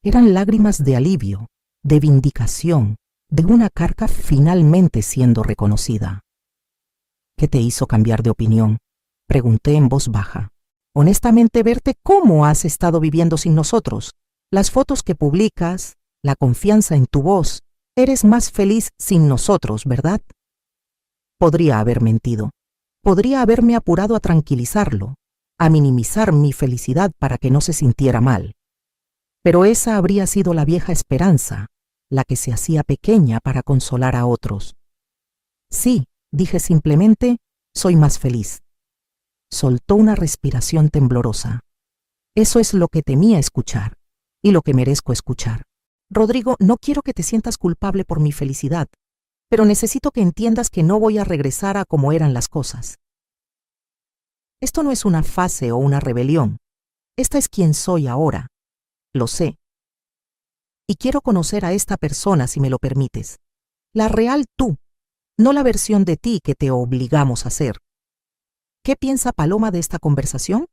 Eran lágrimas de alivio, de vindicación, de una carga finalmente siendo reconocida. ¿Qué te hizo cambiar de opinión? Pregunté en voz baja. Honestamente, verte cómo has estado viviendo sin nosotros. Las fotos que publicas, la confianza en tu voz. Eres más feliz sin nosotros, ¿verdad? Podría haber mentido. Podría haberme apurado a tranquilizarlo, a minimizar mi felicidad para que no se sintiera mal. Pero esa habría sido la vieja esperanza, la que se hacía pequeña para consolar a otros. Sí, dije simplemente, soy más feliz. Soltó una respiración temblorosa. Eso es lo que temía escuchar. Y lo que merezco escuchar. Rodrigo, no quiero que te sientas culpable por mi felicidad, pero necesito que entiendas que no voy a regresar a como eran las cosas. Esto no es una fase o una rebelión. Esta es quien soy ahora. Lo sé. Y quiero conocer a esta persona si me lo permites. La real tú, no la versión de ti que te obligamos a ser. ¿Qué piensa Paloma de esta conversación?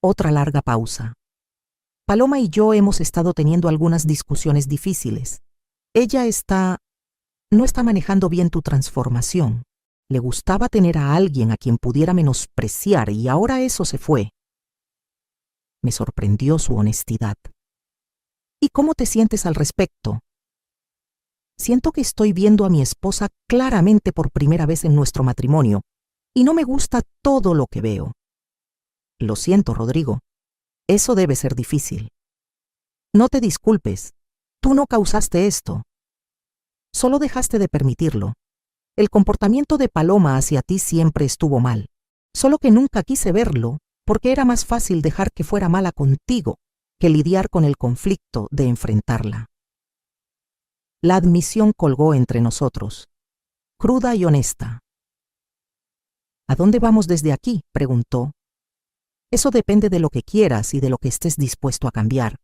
Otra larga pausa. Paloma y yo hemos estado teniendo algunas discusiones difíciles. Ella no está manejando bien tu transformación. Le gustaba tener a alguien a quien pudiera menospreciar y ahora eso se fue. Me sorprendió su honestidad. ¿Y cómo te sientes al respecto? Siento que estoy viendo a mi esposa claramente por primera vez en nuestro matrimonio y no me gusta todo lo que veo. Lo siento, Rodrigo. Eso debe ser difícil. No te disculpes. Tú no causaste esto. Solo dejaste de permitirlo. El comportamiento de Paloma hacia ti siempre estuvo mal. Solo que nunca quise verlo porque era más fácil dejar que fuera mala contigo que lidiar con el conflicto de enfrentarla. La admisión colgó entre nosotros, cruda y honesta. ¿A dónde vamos desde aquí?, preguntó. Eso depende de lo que quieras y de lo que estés dispuesto a cambiar.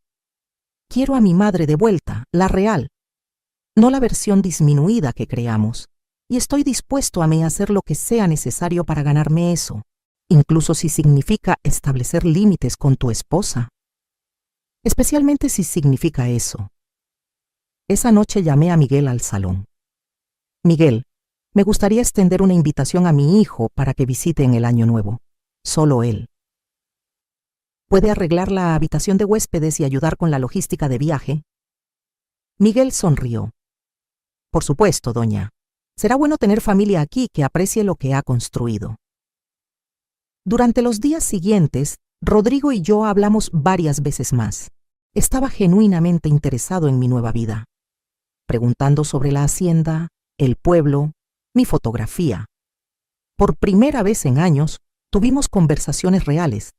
Quiero a mi madre de vuelta, la real, no la versión disminuida que creamos, y estoy dispuesto a hacer lo que sea necesario para ganarme eso, incluso si significa establecer límites con tu esposa. Especialmente si significa eso. Esa noche llamé a Miguel al salón. Miguel, me gustaría extender una invitación a mi hijo para que visite en el año nuevo. Solo él. ¿Puede arreglar la habitación de huéspedes y ayudar con la logística de viaje? Miguel sonrió. Por supuesto, doña. Será bueno tener familia aquí que aprecie lo que ha construido. Durante los días siguientes, Rodrigo y yo hablamos varias veces más. Estaba genuinamente interesado en mi nueva vida. Preguntando sobre la hacienda, el pueblo, mi fotografía. Por primera vez en años, tuvimos conversaciones reales.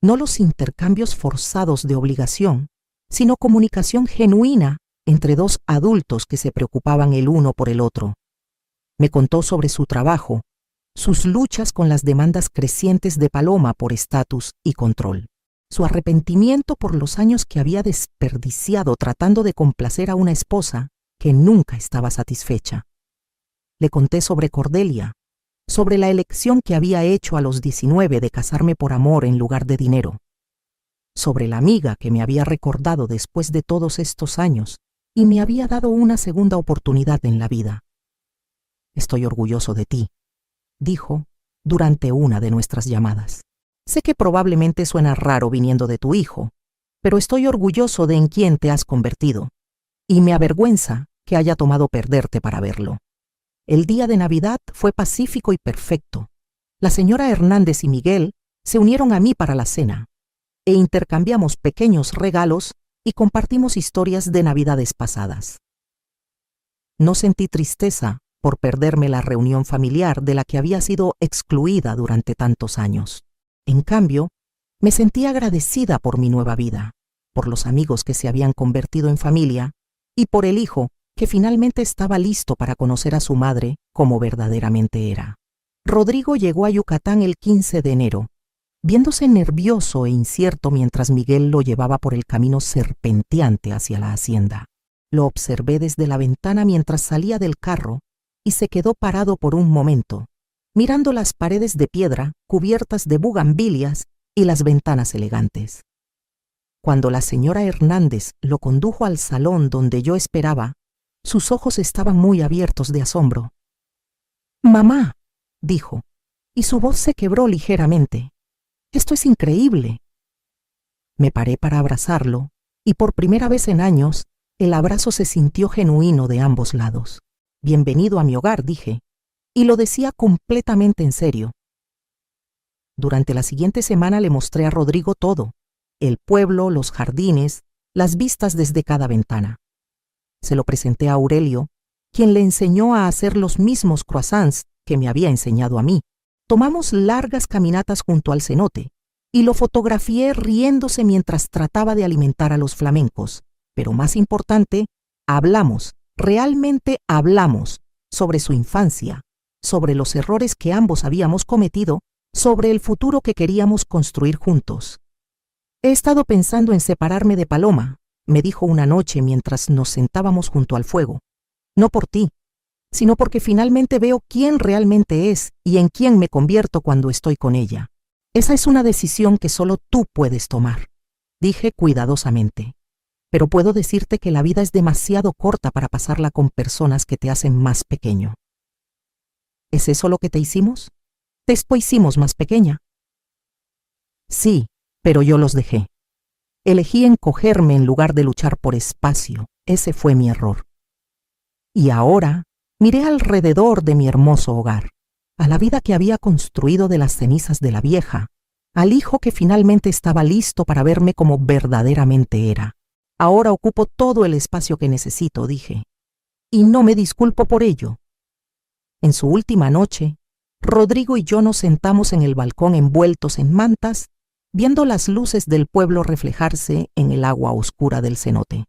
no los intercambios forzados de obligación, sino comunicación genuina entre dos adultos que se preocupaban el uno por el otro. Me contó sobre su trabajo, sus luchas con las demandas crecientes de Paloma por estatus y control, su arrepentimiento por los años que había desperdiciado tratando de complacer a una esposa que nunca estaba satisfecha. Le conté sobre Cordelia, sobre la elección que había hecho a los 19 de casarme por amor en lugar de dinero, sobre la amiga que me había recordado después de todos estos años y me había dado una segunda oportunidad en la vida. «Estoy orgulloso de ti», dijo durante una de nuestras llamadas. «Sé que probablemente suena raro viniendo de tu hijo, pero estoy orgulloso de en quién te has convertido, y me avergüenza que haya tomado perderte para verlo. El día de Navidad fue pacífico y perfecto. La señora Hernández y Miguel se unieron a mí para la cena, e intercambiamos pequeños regalos y compartimos historias de Navidades pasadas. No sentí tristeza por perderme la reunión familiar de la que había sido excluida durante tantos años. En cambio, me sentí agradecida por mi nueva vida, por los amigos que se habían convertido en familia y por el hijo que finalmente estaba listo para conocer a su madre como verdaderamente era. Rodrigo llegó a Yucatán el 15 de enero, viéndose nervioso e incierto mientras Miguel lo llevaba por el camino serpenteante hacia la hacienda. Lo observé desde la ventana mientras salía del carro y se quedó parado por un momento, mirando las paredes de piedra cubiertas de bugambilias y las ventanas elegantes. Cuando la señora Hernández lo condujo al salón donde yo esperaba, sus ojos estaban muy abiertos de asombro. «Mamá», dijo, y su voz se quebró ligeramente. «Esto es increíble». Me paré para abrazarlo, y por primera vez en años, el abrazo se sintió genuino de ambos lados. «Bienvenido a mi hogar», dije, y lo decía completamente en serio. Durante la siguiente semana le mostré a Rodrigo todo: el pueblo, los jardines, las vistas desde cada ventana. Se lo presenté a Aurelio, quien le enseñó a hacer los mismos croissants que me había enseñado a mí. Tomamos largas caminatas junto al cenote, y lo fotografié riéndose mientras trataba de alimentar a los flamencos. Pero más importante, hablamos, realmente hablamos, sobre su infancia, sobre los errores que ambos habíamos cometido, sobre el futuro que queríamos construir juntos. «He estado pensando en separarme de Paloma», me dijo una noche mientras nos sentábamos junto al fuego. «No por ti, sino porque finalmente veo quién realmente es y en quién me convierto cuando estoy con ella. Esa es una decisión que solo tú puedes tomar», dije cuidadosamente. «Pero puedo decirte que la vida es demasiado corta para pasarla con personas que te hacen más pequeño». «¿Es eso lo que te hicimos? Después hicimos más pequeña». «Sí, pero yo los dejé. Elegí encogerme en lugar de luchar por espacio. Ese fue mi error. Y ahora miré alrededor de mi hermoso hogar, a la vida que había construido de las cenizas de la vieja, al hijo que finalmente estaba listo para verme como verdaderamente era. Ahora ocupo todo el espacio que necesito», dije, «y no me disculpo por ello». En su última noche, Rodrigo y yo nos sentamos en el balcón envueltos en mantas, viendo las luces del pueblo reflejarse en el agua oscura del cenote.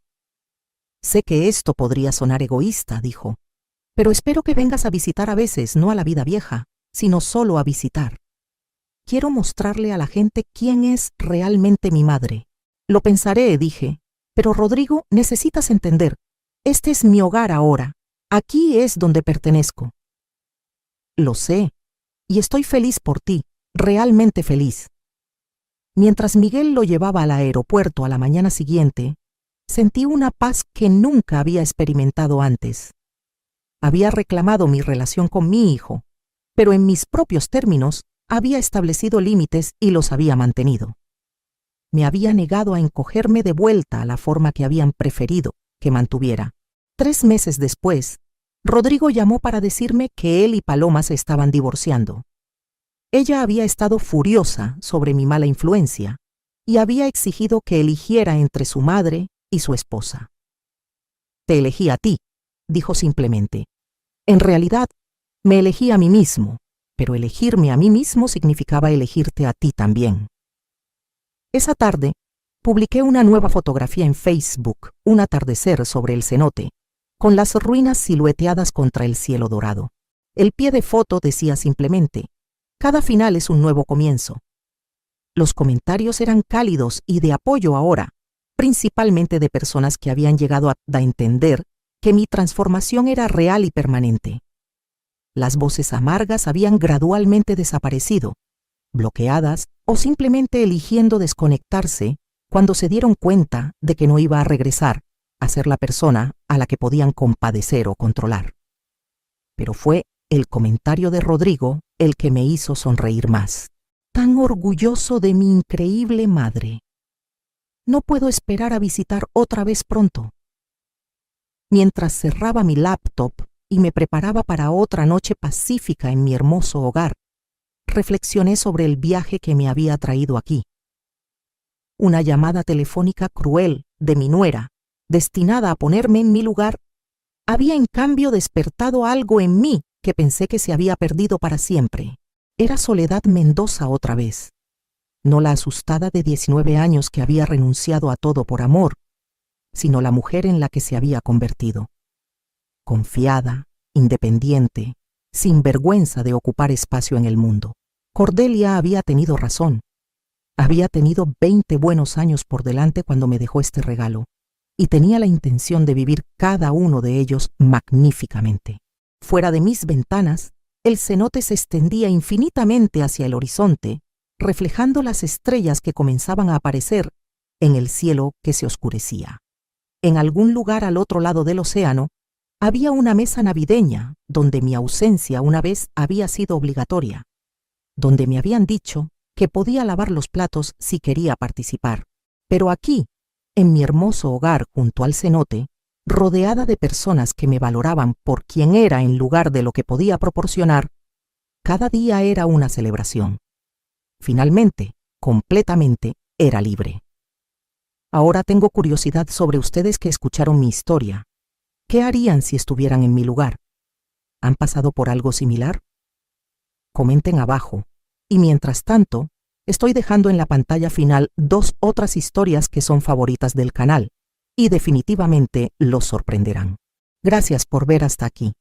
«Sé que esto podría sonar egoísta», dijo, «pero espero que vengas a visitar a veces, no a la vida vieja, sino solo a visitar. Quiero mostrarle a la gente quién es realmente mi madre». «Lo pensaré», dije, «pero Rodrigo, necesitas entender, este es mi hogar ahora, aquí es donde pertenezco». «Lo sé, y estoy feliz por ti, realmente feliz». Mientras Miguel lo llevaba al aeropuerto a la mañana siguiente, sentí una paz que nunca había experimentado antes. Había reclamado mi relación con mi hijo, pero en mis propios términos había establecido límites y los había mantenido. Me había negado a encogerme de vuelta a la forma que habían preferido que mantuviera. 3 meses después, Rodrigo llamó para decirme que él y Paloma se estaban divorciando. Ella había estado furiosa sobre mi mala influencia y había exigido que eligiera entre su madre y su esposa. «Te elegí a ti», dijo simplemente. «En realidad, me elegí a mí mismo, pero elegirme a mí mismo significaba elegirte a ti también». Esa tarde, publiqué una nueva fotografía en Facebook, un atardecer sobre el cenote, con las ruinas silueteadas contra el cielo dorado. El pie de foto decía simplemente: cada final es un nuevo comienzo. Los comentarios eran cálidos y de apoyo ahora, principalmente de personas que habían llegado a entender que mi transformación era real y permanente. Las voces amargas habían gradualmente desaparecido, bloqueadas o simplemente eligiendo desconectarse cuando se dieron cuenta de que no iba a regresar a ser la persona a la que podían compadecer o controlar. Pero fue el comentario de Rodrigo el que me hizo sonreír más. Tan orgulloso de mi increíble madre. No puedo esperar a visitar otra vez pronto. Mientras cerraba mi laptop y me preparaba para otra noche pacífica en mi hermoso hogar, reflexioné sobre el viaje que me había traído aquí. Una llamada telefónica cruel de mi nuera, destinada a ponerme en mi lugar, había en cambio despertado algo en mí que pensé que se había perdido para siempre. Era Soledad Mendoza otra vez, no la asustada de 19 años que había renunciado a todo por amor, sino la mujer en la que se había convertido. Confiada, independiente, sin vergüenza de ocupar espacio en el mundo. Cordelia había tenido razón. Había tenido 20 buenos años por delante cuando me dejó este regalo, y tenía la intención de vivir cada uno de ellos magníficamente. Fuera de mis ventanas, el cenote se extendía infinitamente hacia el horizonte, reflejando las estrellas que comenzaban a aparecer en el cielo que se oscurecía. En algún lugar al otro lado del océano, había una mesa navideña donde mi ausencia una vez había sido obligatoria, donde me habían dicho que podía lavar los platos si quería participar. Pero aquí, en mi hermoso hogar junto al cenote, rodeada de personas que me valoraban por quien era en lugar de lo que podía proporcionar, cada día era una celebración. Finalmente, completamente, era libre. Ahora tengo curiosidad sobre ustedes que escucharon mi historia. ¿Qué harían si estuvieran en mi lugar? ¿Han pasado por algo similar? Comenten abajo. Y mientras tanto, estoy dejando en la pantalla final 2 otras historias que son favoritas del canal y definitivamente los sorprenderán. Gracias por ver hasta aquí.